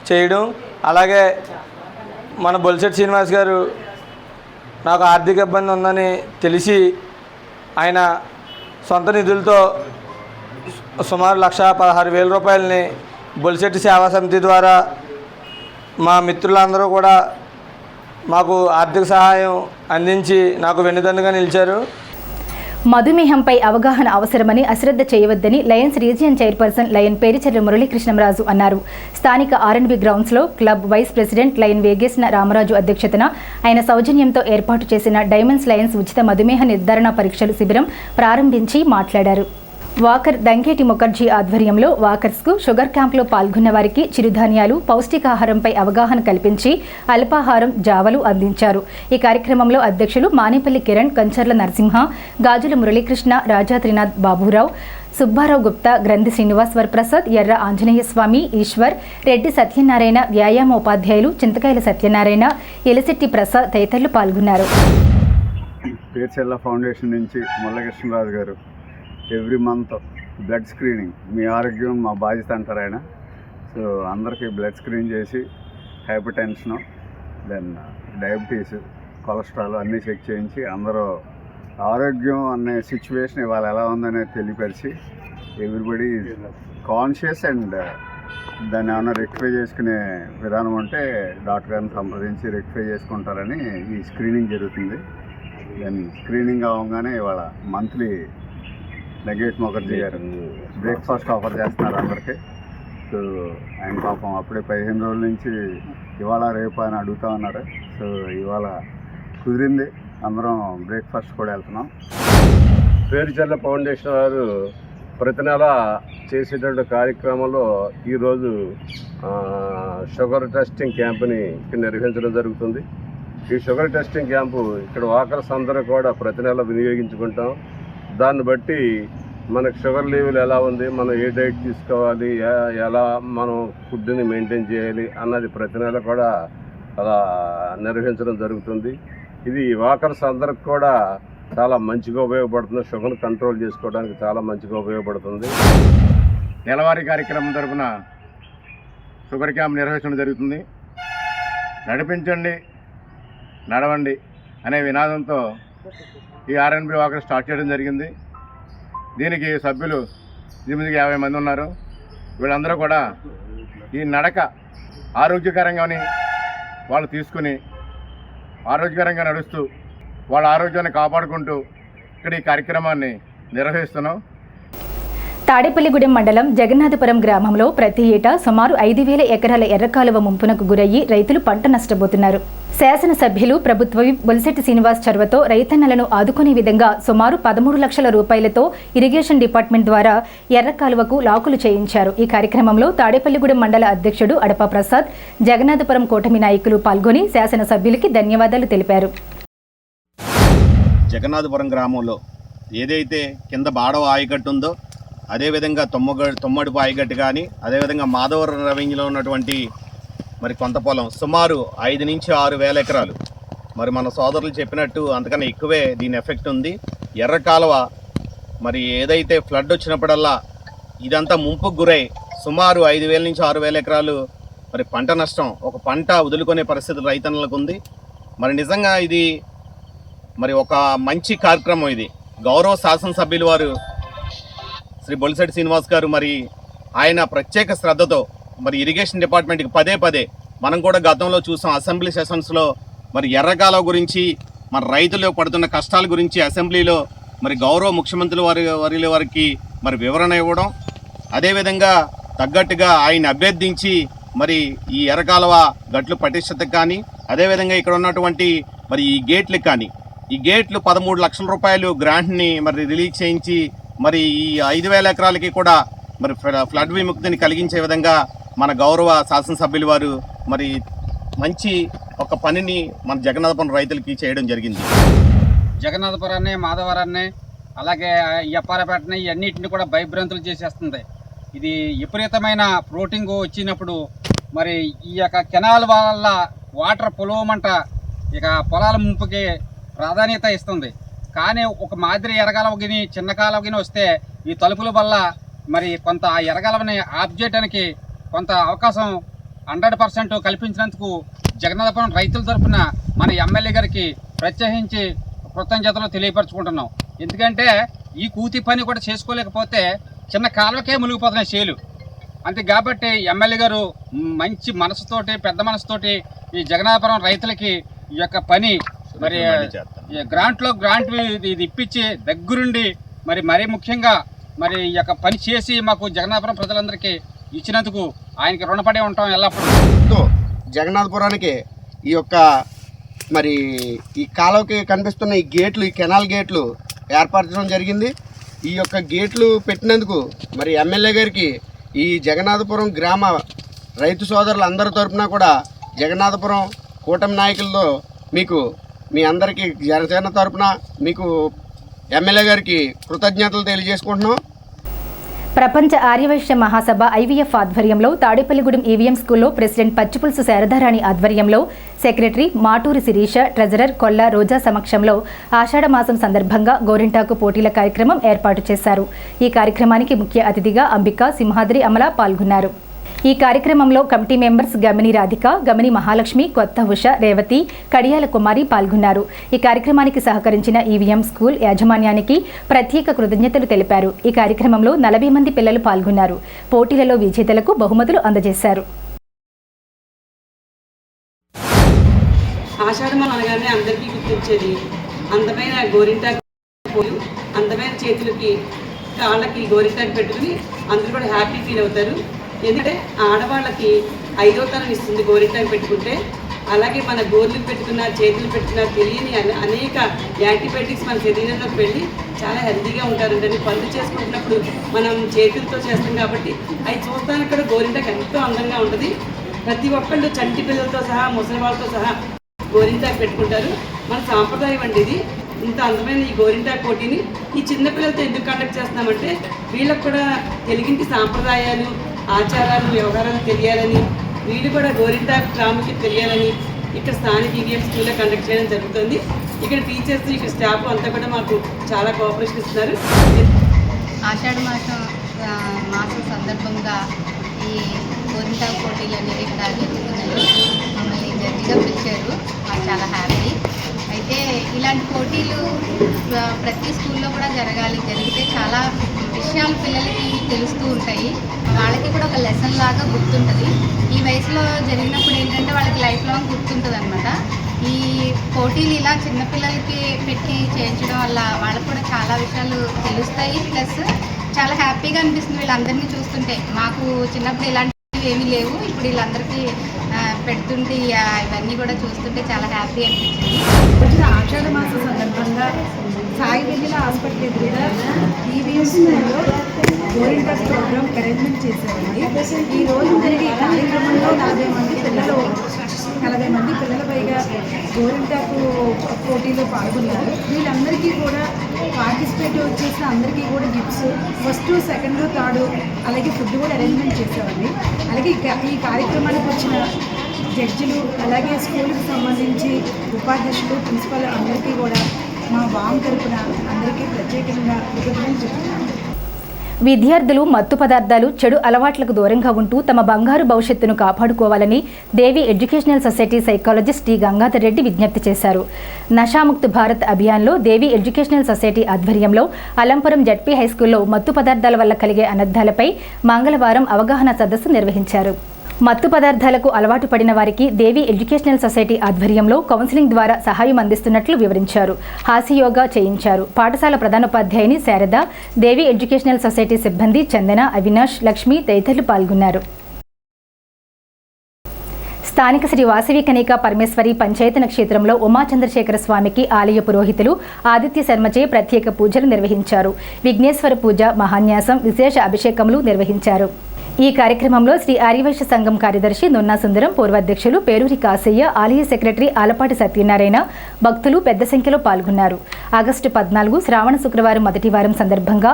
చేయడం, అలాగే మన బొలిశెట్టి శ్రీనివాస్ గారు నాకు ఆర్థిక ఇబ్బంది ఉందని తెలిసి ఆయన సొంత నిధులతో సుమారు 1,16,000 రూపాయలని బొలిశెట్టి సేవా సమితి ద్వారా మా మిత్రులందరూ కూడా మాకు ఆర్థిక సహాయం అందించి నాకు వెన్నుదన్నుగా నిలిచారు. మధుమేహంపై అవగాహన అవసరమని అశ్రద్ధ చేయవద్దని Lions region chairperson Lion Pericherla Muralikrishnamraju అన్నారు. స్థానిక R&B గ్రౌండ్స్లో club vice president Lion Vegesina Ramaraju అధ్యక్షతన ఆయన సౌజన్యంతో ఏర్పాటు చేసిన డైమండ్స్ లయన్స్ ఉచిత మధుమేహ నిర్ధారణ పరీక్షలు శిబిరం ప్రారంభించి మాట్లాడారు. వాకర్ దంకేటి ముఖర్జీ ఆధ్వర్యంలో వాకర్స్కు షుగర్ క్యాంప్లో పాల్గొన్న వారికి చిరుధాన్యాలు, పౌష్టికాహారంపై అవగాహన కల్పించి అల్పాహారం, జావలు అందించారు. ఈ కార్యక్రమంలో అధ్యక్షులు మానేపల్లి కిరణ్, కంచర్ల నరసింహ, గాజుల మురళీకృష్ణ, రాజా త్రినాథ్ బాబురావు, సుబ్బారావు గుప్తా, గ్రంథి శ్రీనివాస్ వరప్రసాద్, ఎర్ర ఆంజనేయ స్వామి, ఈశ్వర్, రెడ్డి సత్యనారాయణ, వ్యాయామ ఉపాధ్యాయులు చింతకాయల సత్యనారాయణ, ఎలిశెట్టి ప్రసాద్ తదితరులు పాల్గొన్నారు. పేర్చెల్ల ఫౌండేషన్ నుంచి మురళీకృష్ణరాజు గారు ఎవ్రీ మంత్ బ్లడ్ స్క్రీనింగ్, మీ ఆరోగ్యం మా బాధ్యత అంటారు ఆయన. సో అందరికీ బ్లడ్ స్క్రీన్ చేసి hypertension, then diabetes, cholesterol అన్నీ చెక్ చేయించి అందరూ ఆరోగ్యం అనే సిచ్యువేషన్ ఇవాళ ఎలా ఉందనేది తెలియపరిచి ఎవ్రీబడి కాన్షియస్ అండ్ దాన్ని ఏమైనా రెక్టిఫై చేసుకునే విధానం ఉంటే డాక్టర్ గారిని సంప్రదించి రెక్టిఫై చేసుకుంటారని ఈ స్క్రీనింగ్ జరుగుతుంది. దెన్ స్క్రీనింగ్ అవ్వగానే ఇవాళ మంత్లీ నగేట్ ముఖర్జీ గారు బ్రేక్ఫాస్ట్ ఆఫర్ చేస్తున్నారు అందరికీ. సో ఆయన పాపం అప్పుడే 15 రోజుల నుంచి ఇవాళ రేపు అని అడుగుతూ ఉన్నారు. సో ఇవాళ కుదిరింది, అందరం బ్రేక్ఫాస్ట్ కూడా వెళ్తున్నాం. పేరుచెర్ల ఫౌండేషన్ వారు ప్రతి నెల చేసేటువంటి కార్యక్రమంలో ఈరోజు షుగర్ టెస్టింగ్ క్యాంపుని ఇక్కడ నిర్వహించడం జరుగుతుంది. ఈ షుగర్ టెస్టింగ్ క్యాంపు ఇక్కడ వాకర్స్ అందరూ కూడా ప్రతి నెల వినియోగించుకుంటాం. దాన్ని బట్టి మనకు షుగర్ లెవెల్ ఎలా ఉంది, మనం ఏ డైట్ తీసుకోవాలి, ఎలా మనం ఫుడ్ని మెయింటైన్ చేయాలి అన్నది ప్రతి నెల కూడా అలా నిర్వహించడం జరుగుతుంది. ఇది వాకర్స్ అందరికి కూడా చాలా మంచిగా ఉపయోగపడుతుంది. షుగర్ కంట్రోల్ చేసుకోవడానికి చాలా మంచిగా ఉపయోగపడుతుంది. నెలవారీ కార్యక్రమం తరఫున షుగర్ క్యాంప్ నిర్వహించడం జరుగుతుంది. నడిపించండి, నడవండి అనే వినాదంతో ఈ ఆర్ఎన్బి వాకర్ స్టార్ట్ చేయడం జరిగింది. దీనికి సభ్యులు 850 మంది ఉన్నారు. వీళ్ళందరూ కూడా ఈ నడక ఆరోగ్యకరంగాని వాళ్ళు తీసుకుని ఆరోగ్యకరంగా నడుస్తూ వాళ్ళ ఆరోగ్యాన్ని కాపాడుకుంటూ ఇక్కడ ఈ కార్యక్రమాన్ని నిర్వహిస్తున్నాం. తాడేపల్లిగూడెం మండలం జగన్నాథపురం గ్రామంలో ప్రతి ఏటా సుమారు 5,000 ఎకరాల ఎర్రకాలువ ముంపునకు గురయ్యి రైతులు పంట నష్టపోతున్నారు. శాసనసభ్యులు ప్రభుత్వ విప్ బొలిశెట్టి శ్రీనివాస్ చొరవతో రైతన్నలను ఆదుకునే విధంగా సుమారు 13 లక్షల రూపాయలతో ఇరిగేషన్ డిపార్ట్మెంట్ ద్వారా ఎర్రకాలువకు లాకులు చేయించారు. ఈ కార్యక్రమంలో తాడేపల్లిగూడెం మండల అధ్యక్షుడు అడపా ప్రసాద్, జగన్నాథపురం కూటమి నాయకులు పాల్గొని శాసనసభ్యులకి ధన్యవాదాలు తెలిపారు. జగన్నాథపురం గ్రామంలో ఏదైతే కింద బాడవ ఆయకట్టు ఉందో అదేవిధంగా తొమ్మడుపు ఆయకట్టు కానీ అదేవిధంగా మాధవరం రెవెన్యూలో ఉన్నటువంటి మరి కొంత పొలం సుమారు 5 నుంచి 6 వేల ఎకరాలు మరి మన సోదరులు చెప్పినట్టు అంతకన్నా ఎక్కువే దీని ఎఫెక్ట్ ఉంది. ఎర్ర కాలువ మరి ఏదైతే ఫ్లడ్ వచ్చినప్పుడల్లా ఇదంతా ముంపుకు గురై సుమారు 5,000 నుంచి 6,000 ఎకరాలు మరి పంట నష్టం, ఒక పంట వదులుకునే పరిస్థితి రైతన్నలకు ఉంది. మరి నిజంగా ఇది మరి ఒక మంచి కార్యక్రమం. ఇది గౌరవ శాసనసభ్యులు వారు శ్రీ బొలిశెట్టి శ్రీనివాస్ గారు మరి ఆయన ప్రత్యేక శ్రద్ధతో మరి ఇరిగేషన్ డిపార్ట్మెంట్కి పదే మనం కూడా గతంలో చూసాం అసెంబ్లీ సెషన్స్లో మరి ఎర్రకాలువ గురించి మన రైతులు పడుతున్న కష్టాల గురించి అసెంబ్లీలో మరి గౌరవ ముఖ్యమంత్రుల వారికి మరి వివరణ ఇవ్వడం, అదేవిధంగా తగ్గట్టుగా ఆయన అభ్యర్థించి మరి ఈ ఎర్రకాలువ గట్లు పటిష్టతకు కానీ అదేవిధంగా ఇక్కడ ఉన్నటువంటి మరి ఈ గేట్లకు కానీ ఈ గేట్లు 13 లక్షల రూపాయలు గ్రాంట్ని మరి రిలీజ్ చేయించి మరి ఈ 5,000 ఎకరాలకి కూడా మరి ఫ్లడ్ విముక్తిని కలిగించే విధంగా మన గౌరవ శాసనసభ్యులు వారు మరి మంచి ఒక పనిని మన జగన్నాథపురం రైతులకి చేయడం జరిగింది. జగన్నాథపురాన్ని, మాధవరాన్ని, అలాగే అప్పారపేటని ఇవన్నిటిని కూడా భయభ్రాంతులు చేసేస్తుంది. ఇది విపరీతమైన ఫ్లోటింగ్ వచ్చినప్పుడు మరి ఈ యొక్క కెనాల్ వల్ల వాటర్ పొలవమంట ఇక పొలాల ముంపుకి ప్రాధాన్యత ఇస్తుంది. కానీ ఒక మాదిరి ఎరగాలవగిని చిన్న కాలవగిని వస్తే ఈ తలుపుల వల్ల మరి కొంత ఆ ఎరగాలవని ఆఫ్ చేయడానికి కొంత అవకాశం 100% కల్పించినందుకు జగన్నాథపురం రైతుల తరఫున మన ఎమ్మెల్యే గారికి ప్రత్యేకించి కృతజ్ఞతలు తెలియపరచుకుంటున్నాం. ఎందుకంటే ఈ కూతి పని కూడా చేసుకోలేకపోతే చిన్న కాలువకే మునిగిపోతున్నాయి చేలు. అంతే కాబట్టి ఎమ్మెల్యే గారు మంచి మనసుతోటి, పెద్ద మనసుతోటి ఈ జగన్నాథపురం రైతులకి ఈ యొక్క పని మరి గ్రాంట్ ఇది ఇప్పించి దగ్గరుండి మరీ ముఖ్యంగా మరి ఈ యొక్క పని చేసి మాకు జగన్నాథపురం ప్రజలందరికీ ఇచ్చినందుకు ఆయనకి రుణపడి ఉంటాం ఎల్లప్పుడూ. జగన్నాథపురానికి ఈ యొక్క మరి ఈ కాలువకి కనిపిస్తున్న ఈ గేట్లు, ఈ కెనాల్ గేట్లు ఏర్పరచడం జరిగింది. ఈ యొక్క గేట్లు పెట్టినందుకు మరి ఎమ్మెల్యే గారికి ఈ జగన్నాథపురం గ్రామ రైతు సోదరులందరి తరఫున కూడా జగన్నాథపురం కూటమి నాయకులతో మీకు మీ అందరికీ జనసేన తరఫున మీకు ఎమ్మెల్యే గారికి కృతజ్ఞతలు తెలియజేసుకుంటున్నాం. ప్రపంచ ఆర్యవైశ్య మహాసభ ఐవీఎఫ్ ఆధ్వర్యంలో తాడేపల్లిగూడెం ఈవీఎం స్కూల్లో ప్రెసిడెంట్ పచ్చిపులుసు శారదారాణి ఆధ్వర్యంలో సెక్రటరీ మాటూరి శిరీష, ట్రెజరర్ కొల్లా రోజా సమక్షంలో ఆషాఢమాసం సందర్భంగా గోరింటాకు పోటీల కార్యక్రమం ఏర్పాటు చేశారు. ఈ కార్యక్రమానికి ముఖ్య అతిథిగా అంబిక, సింహాద్రి అమల పాల్గొన్నారు. ఈ కార్యక్రమంలో కమిటీ మెంబర్స్ గమిని రాధిక, గమిని మహాలక్ష్మి, కొత్త ఉష, రేవతి, కడియాల కుమారి పాల్గొన్నారు. ఈ కార్యక్రమానికి సహకరించిన ఈవీఎం స్కూల్ యాజమాన్యానికి ప్రత్యేక కృతజ్ఞతలు తెలిపారు. ఈ కార్యక్రమంలో 40 మంది పిల్లలు పాల్గొన్నారు. పోటీలలో విజేతలకు బహుమతులు అందజేశారు. ఆషాఢమాసం అనగానే అందరికీ గుర్తించేది అందమైన గోరింటాకు, అందమైన చేతులకి కాళ్ళకి గోరింటాకు పెట్టుకుని అందరూ కూడా హ్యాపీ ఫీల్ అవుతారు. ఎందుకంటే ఆడవాళ్ళకి 5వ తరం ఇస్తుంది గోరింటాకు పెట్టుకుంటే. అలాగే మన గోర్లకు పెట్టుకున్న, చేతులు పెట్టుకున్న తెలియని అనేక యాంటీబయాటిక్స్ మన శరీరంలోకి వెళ్ళి చాలా హెల్తీగా ఉంటారండి. పనులు చేసుకుంటున్నప్పుడు మనం చేతులతో చేస్తాం కాబట్టి అవి చూడటానికి కూడా గోరింటాకు ఎంతో అందంగా ఉంటుంది. ప్రతి ఒక్కళ్ళు చంటి పిల్లలతో సహా, ముసలి వాళ్ళతో సహా గోరింటాకు పెట్టుకుంటారు. మన సాంప్రదాయం అండి ఇది. ఇంత అందమైన ఈ గోరింటాకు పోటీని ఈ చిన్నపిల్లలతో ఎందుకు కండక్ట్ చేస్తున్నామంటే వీళ్ళకు కూడా తెలుగింటి సాంప్రదాయాలు, ఆచారాలు, వ్యవహారాలు తెలియాలని, వీళ్ళు కూడా గోరింటాకు ప్రాముఖ్యత తెలియాలని ఇక్కడ స్థానిక ఈవీఎం స్కూల్లో కండక్ట్ చేయడం జరుగుతుంది. ఇక్కడ టీచర్స్, ఇక్కడ స్టాఫ్ అంతా కూడా మాకు చాలా కోఆపరేషన్ ఇస్తున్నారు. ఆషాఢ మాసం సందర్భంగా ఈ గోరింటాకు పోటీలు అనేవి ఇక్కడ జరుగుతున్నాయి. మమ్మల్ని జడ్జిగా పిలిచారు, మాకు చాలా హ్యాపీ. అయితే ఇలాంటి పోటీలు ప్రతి స్కూల్లో కూడా జరిగితే చాలా విషయాలు పిల్లలకి తెలుస్తూ ఉంటాయి. వాళ్ళకి కూడా ఒక లెసన్ లాగా గుర్తుంటుంది. ఈ వయసులో జరిగినప్పుడు ఏంటంటే వాళ్ళకి లైఫ్ లాంగ్ గుర్తుంటుంది అనమాట. ఈ పోటీలు ఇలా చిన్నపిల్లలకి పెట్టి చేయించడం వల్ల వాళ్ళకు కూడా చాలా విషయాలు తెలుస్తాయి. ప్లస్ చాలా హ్యాపీగా అనిపిస్తుంది వీళ్ళందరినీ చూస్తుంటే. మాకు చిన్నప్పుడు ఇలాంటివి ఏమీ లేవు, ఇప్పుడు వీళ్ళందరికీ పెడుతుంటే ఇవన్నీ కూడా చూస్తుంటే చాలా హ్యాపీ అనిపించింది. ఆషాఢ మాసం సందర్భంగా సాయి వెన్నెల హాస్పిటల్ ఎదురుగా ఈవీఎస్ స్కూల్లో గోరింటాకు ప్రోగ్రామ్ అరేంజ్మెంట్ చేశామండి. ఈ రోజు జరిగే ఈ కార్యక్రమంలో 40 మంది పిల్లల పైగా గోరింటాకు పోటీలో పాల్గొన్నారు. వీళ్ళందరికీ కూడా పార్టిసిపేట్ చేసిన అందరికీ కూడా గిఫ్ట్స్, ఫస్ట్, సెకండ్, థర్డ్ అలాగే ఫుడ్ కూడా అరేంజ్మెంట్ చేశామండి. అలాగే ఈ కార్యక్రమానికి వచ్చిన జడ్జిలు అలాగే స్కూల్కి సంబంధించి ఉపాధ్యక్షులు, ప్రిన్సిపల్ అందరికీ కూడా మా వామ్ తరపున అందరికీ ప్రత్యేకంగా కృతజ్ఞతలు చెప్తున్నాను. విద్యార్థులు మత్తు పదార్థాలు, చెడు అలవాట్లకు దూరంగా ఉంటూ తమ బంగారు భవిష్యత్తును కాపాడుకోవాలని Devi educational society psychologist T Gangadhar Reddy విజ్ఞప్తి చేశారు. నషాముక్త్ భారత్ అభియాన్లో దేవి ఎడ్యుకేషనల్ సొసైటీ ఆధ్వర్యంలో అలంపురం జడ్పీ హైస్కూల్లో మత్తు పదార్థాల వల్ల కలిగే అనర్థాలపై మంగళవారం అవగాహన సదస్సు నిర్వహించారు. మత్తు పదార్థాలకు అలవాటు పడిన వారికి దేవి ఎడ్యుకేషనల్ సొసైటీ ఆధ్వర్యంలో కౌన్సిలింగ్ ద్వారా సహాయం అందిస్తున్నట్లు వివరించారు. హాస్యయోగా చేయించారు. పాఠశాల ప్రధానోపాధ్యాయుని శారద, దేవి ఎడ్యుకేషనల్ సొసైటీ సిబ్బంది చందన, అవినాష్, లక్ష్మి తదితరులు పాల్గొన్నారు. స్థానిక శ్రీ వాసవి కనికా పరమేశ్వరి పంచాయతన క్షేత్రంలో ఉమాచంద్రశేఖర స్వామికి ఆలయ పురోహితులు ఆదిత్య శర్మచే ప్రత్యేక పూజలు నిర్వహించారు. విఘ్నేశ్వర పూజ, మహాన్యాసం, విశేష అభిషేకములు నిర్వహించారు. ఈ కార్యక్రమంలో శ్రీ ఆర్యవైశ్య సంఘం కార్యదర్శి నున్నా సుందరం, పూర్వాధ్యక్షులు పేరూరి కాసయ్య, ఆలయ సెక్రటరీ ఆలపాటి సత్యనారాయణ, భక్తులు పెద్ద సంఖ్యలో పాల్గొన్నారు. ఆగస్టు 14 శ్రావణ శుక్రవారం మొదటి వారం సందర్భంగా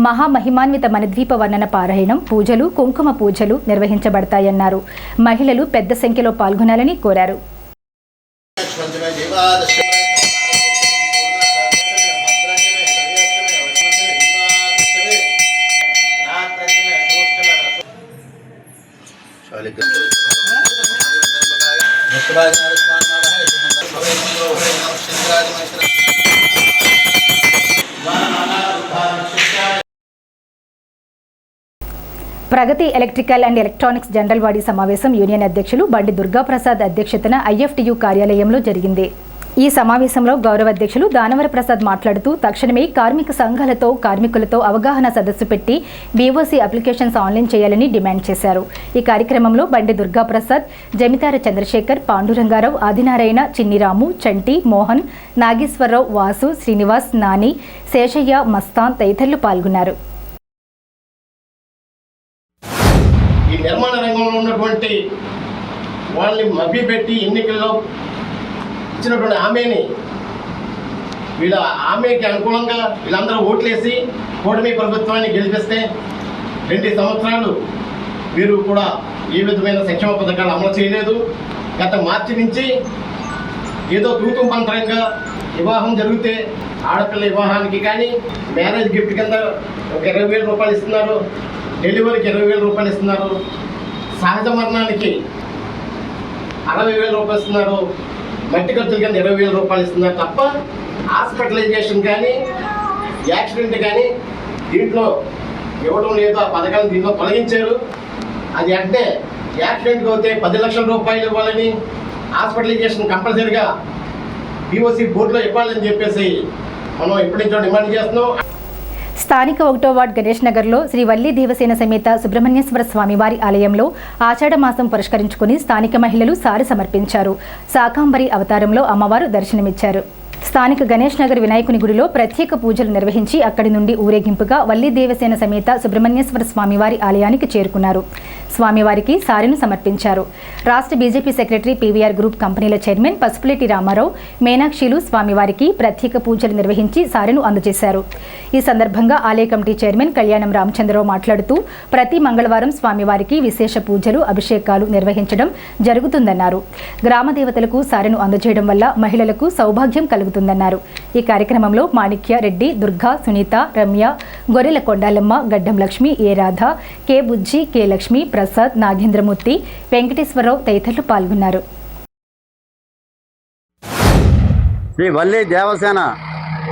మహామహిమాన్విత మణిద్వీప వర్ణన పారాయణం, పూజలు, కుంకుమ పూజలు నిర్వహించబడతాయన్నారు. మహిళలు పెద్ద సంఖ్యలో పాల్గొనాలని కోరారు. Pragati electrical and electronics general body సమావేశం యూనియన్ అధ్యక్షులు బండి దుర్గాప్రసాద్ అధ్యక్షతన ఐఎఫ్టియు కార్యాలయంలో జరిగింది. ఈ సమావేశంలో గౌరవ అధ్యక్షులు దానవర ప్రసాద్ మాట్లాడుతూ తక్షణమే కార్మిక సంఘాలతో కార్మికులతో అవగాహన సదస్సు పెట్టి బీఓసీ అప్లికేషన్స్ ఆన్లైన్ చేయాలని డిమాండ్ చేశారు. ఈ కార్యక్రమంలో బండి దుర్గాప్రసాద్, జమితార చంద్రశేఖర్, పాండురంగారావు, ఆదినారాయణ, చిన్నిరాము, చంటి, మోహన్, నాగేశ్వరరావు, వాసు, శ్రీనివాస్, నాని, శేషయ్య, మస్తాన్ తదితరులు పాల్గొన్నారు. ఈ నిర్మాణ రంగంలో ఉన్నటువంటి వాళ్ళని మభ్యపెట్టి ఎన్నికల్లో ఇచ్చినటువంటి హామీని వీళ్ళ హామీకి అనుకూలంగా వీళ్ళందరూ ఓట్లేసి కూటమి ప్రభుత్వాన్ని గెలిపిస్తే 2 సంవత్సరాలు వీరు కూడా ఏ విధమైన సంక్షేమ పథకాలు అమలు చేయలేదు. గత మార్చి నుంచి ఏదో తూతు మంత్రంగా వివాహం జరిగితే ఆడపిల్ల వివాహానికి కానీ మ్యారేజ్ గిఫ్ట్ కింద ఒక 20,000 రూపాయలు ఇస్తున్నారు, డెలివరీకి 20,000 రూపాయలు ఇస్తున్నారు, సహజ మరణానికి 60,000 రూపాయలు ఇస్తున్నారు, మట్టి ఖర్చుల కింద 20,000 రూపాయలు ఇస్తున్నారు తప్ప హాస్పిటలైజేషన్ కానీ యాక్సిడెంట్ కానీ దీంట్లో ఇవ్వడం లేదు. ఆ పథకాన్ని దీంట్లో తొలగించారు. అది అంటే యాక్సిడెంట్కి అయితే 10 లక్షల రూపాయలు ఇవ్వాలని, హాస్పిటలైజేషన్ కంపల్సరీగా బీఓసీ బోర్డులో ఇవ్వాలని చెప్పేసి మనం ఇప్పటి నుంచో డిమాండ్ చేస్తున్నాం. స్థానిక 1వ వార్డ్ గణేష్ నగర్లో శ్రీ వల్లి దేవసేన సమేత సుబ్రహ్మణ్యేశ్వర స్వామివారి ఆలయంలో ఆషాఢ మాసం పురస్కరించుకుని స్థానిక మహిళలు సారి సమర్పించారు. శాకాంబరి అవతారంలో అమ్మవారు దర్శనమిచ్చారు. స్థానిక గణేష్ నగర్ వినాయకుని గుడిలో ప్రత్యేక పూజలు నిర్వహించి అక్కడి నుండి ఊరేగింపుగా వల్లి దేవసేన సమేత సుబ్రహ్మణ్యేశ్వర స్వామివారి ఆలయానికి చేరుకున్నారు. స్వామివారికి సారెను సమర్పించారు. రాష్ట్ర బీజేపీ సెక్రటరీ పీవీఆర్ గ్రూప్ కంపెనీల చైర్మన్ పసుపులేటి రామారావు, మీనాక్షిలు స్వామివారికి ప్రత్యేక పూజలు నిర్వహించి సారెను అందజేశారు. ఈ సందర్భంగా ఆలయ కమిటీ చైర్మన్ కళ్యాణం రామచంద్రరావు మాట్లాడుతూ ప్రతి మంగళవారం స్వామివారికి విశేష పూజలు, అభిషేకాలు నిర్వహించడం జరుగుతుందన్నారు. గ్రామ దేవతలకు సారెను అందజేయడం వల్ల మహిళలకు సౌభాగ్యం కలుగుతుంది. జరుగుతుందన్నారు. ఈ కార్యక్రమంలో మాణిక్య రెడ్డి, దుర్గా, సునీత, రమ్య, గొర్రెల కొండాలమ్మ, గడ్డం లక్ష్మి, ఏ రాధ, కె బుజ్జి, కె లక్ష్మి, ప్రసాద్, నాగేంద్రమూర్తి, వెంకటేశ్వరరావు తదితరులు పాల్గొన్నారు. శ్రీ వల్లి దేవసేన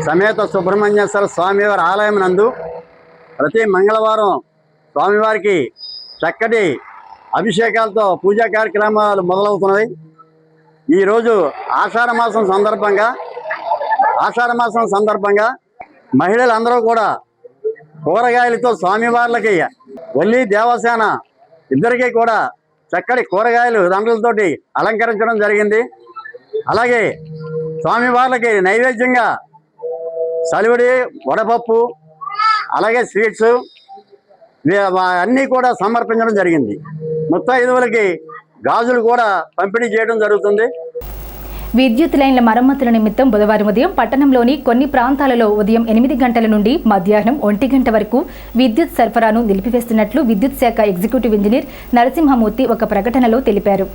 సమేత సుబ్రహ్మణ్యేశ్వర స్వామివారి ఆలయం నందు ప్రతి మంగళవారం స్వామివారికి చక్కటి అభిషేకాలతో పూజా కార్యక్రమాలు మొదలవుతున్నవి. ఈరోజు ఆషాఢ మాసం సందర్భంగా మహిళలందరూ కూడా కూరగాయలతో స్వామివార్లకి వల్లి దేవసేన ఇద్దరికీ కూడా చక్కటి కూరగాయలు దండలతోటి అలంకరించడం జరిగింది. అలాగే స్వామివార్లకి నైవేద్యంగా సలివిడి, వడపప్పు, అలాగే స్వీట్స్ అన్నీ కూడా సమర్పించడం జరిగింది. ముత్తైదువులకి గాజులు కూడా పంపిణీ చేయడం జరుగుతుంది. విద్యుత్ లైన్ల మరమ్మతుల నిమిత్తం బుధవారం ఉదయం పట్టణంలోని కొన్ని ప్రాంతాలలో ఉదయం 8 గంటల నుండి మధ్యాహ్నం 1 గంట వరకు విద్యుత్ సరఫరాను నిలిపివేస్తున్నట్లు విద్యుత్ శాఖ ఎగ్జిక్యూటివ్ ఇంజనీర్ నరసింహమూర్తి ఒక ప్రకటనలో తెలిపారు.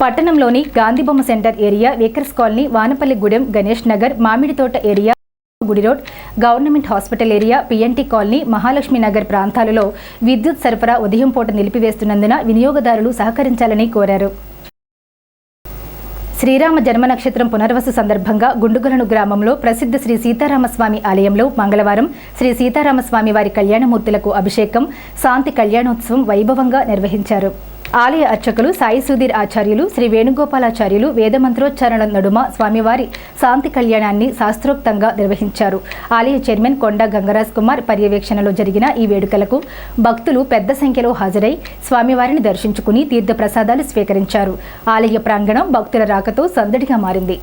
పట్టణంలోని Gandhibomma centre area, weavers colony, Vanapalligudem, Ganesh Nagar, Mamidithota area, గుడి road, government hospital area, P N T colony, Mahalakshmi Nagar ప్రాంతాలలో విద్యుత్ సరఫరా ఉదయం పూట నిలిపివేస్తున్నందున వినియోగదారులు సహకరించాలని కోరారు. శ్రీరామ జన్మ నక్షత్రం పునర్వసు సందర్భంగా గుండుగలను గ్రామంలో ప్రసిద్ధ శ్రీ సీతారామస్వామి ఆలయంలో మంగళవారం శ్రీ సీతారామస్వామి వారి కళ్యాణమూర్తులకు అభిషేకం, శాంతి కళ్యాణోత్సవం వైభవంగా నిర్వహించారు. ఆలయ అర్చకులు సాయి సుధీర్ ఆచార్యులు, శ్రీ వేణుగోపాలాచార్యులు వేదమంత్రోచ్చారణల నడుమ స్వామివారి శాంతి కళ్యాణాన్ని శాస్త్రోక్తంగా నిర్వహించారు. ఆలయ చైర్మన్ కొండ గంగరాజ్ కుమార్ పర్యవేక్షణలో జరిగిన ఈ వేడుకలకు భక్తులు పెద్ద సంఖ్యలో హాజరై స్వామివారిని దర్శించుకుని తీర్థ ప్రసాదాలు స్వీకరించారు. ఆలయ ప్రాంగణం భక్తుల రాకతో సందడిగా మారింది.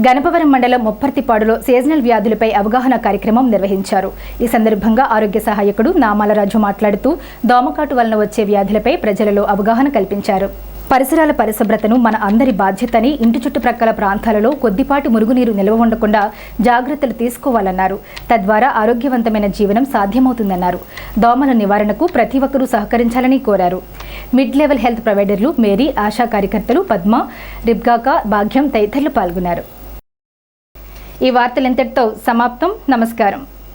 గణపవరం మండలం ముప్పర్తిపాడులో సీజనల్ వ్యాధులపై అవగాహన కార్యక్రమం నిర్వహించారు. ఈ సందర్భంగా ఆరోగ్య సహాయకుడు నామాలరాజు మాట్లాడుతూ దోమకాటు వలన వచ్చే వ్యాధులపై ప్రజలలో అవగాహన కల్పించారు. పరిసరాల పరిశుభ్రతను మన అందరి బాధ్యతని, ఇంటి చుట్టుప్రక్కల ప్రాంతాలలో కొద్దిపాటి మురుగునీరు నిల్వ ఉండకుండా జాగ్రత్తలు తీసుకోవాలన్నారు. తద్వారా ఆరోగ్యవంతమైన జీవనం సాధ్యమవుతుందన్నారు. దోమల నివారణకు ప్రతి ఒక్కరూ సహకరించాలని కోరారు. మిడ్ లెవెల్ హెల్త్ ప్రొవైడర్లు మేరీ, ఆశా కార్యకర్తలు పద్మ, రిబ్గాక, భాగ్యం తదితరులు పాల్గొన్నారు. ఈ వార్తలు ఇంతటితో సమాప్తం. నమస్కారం.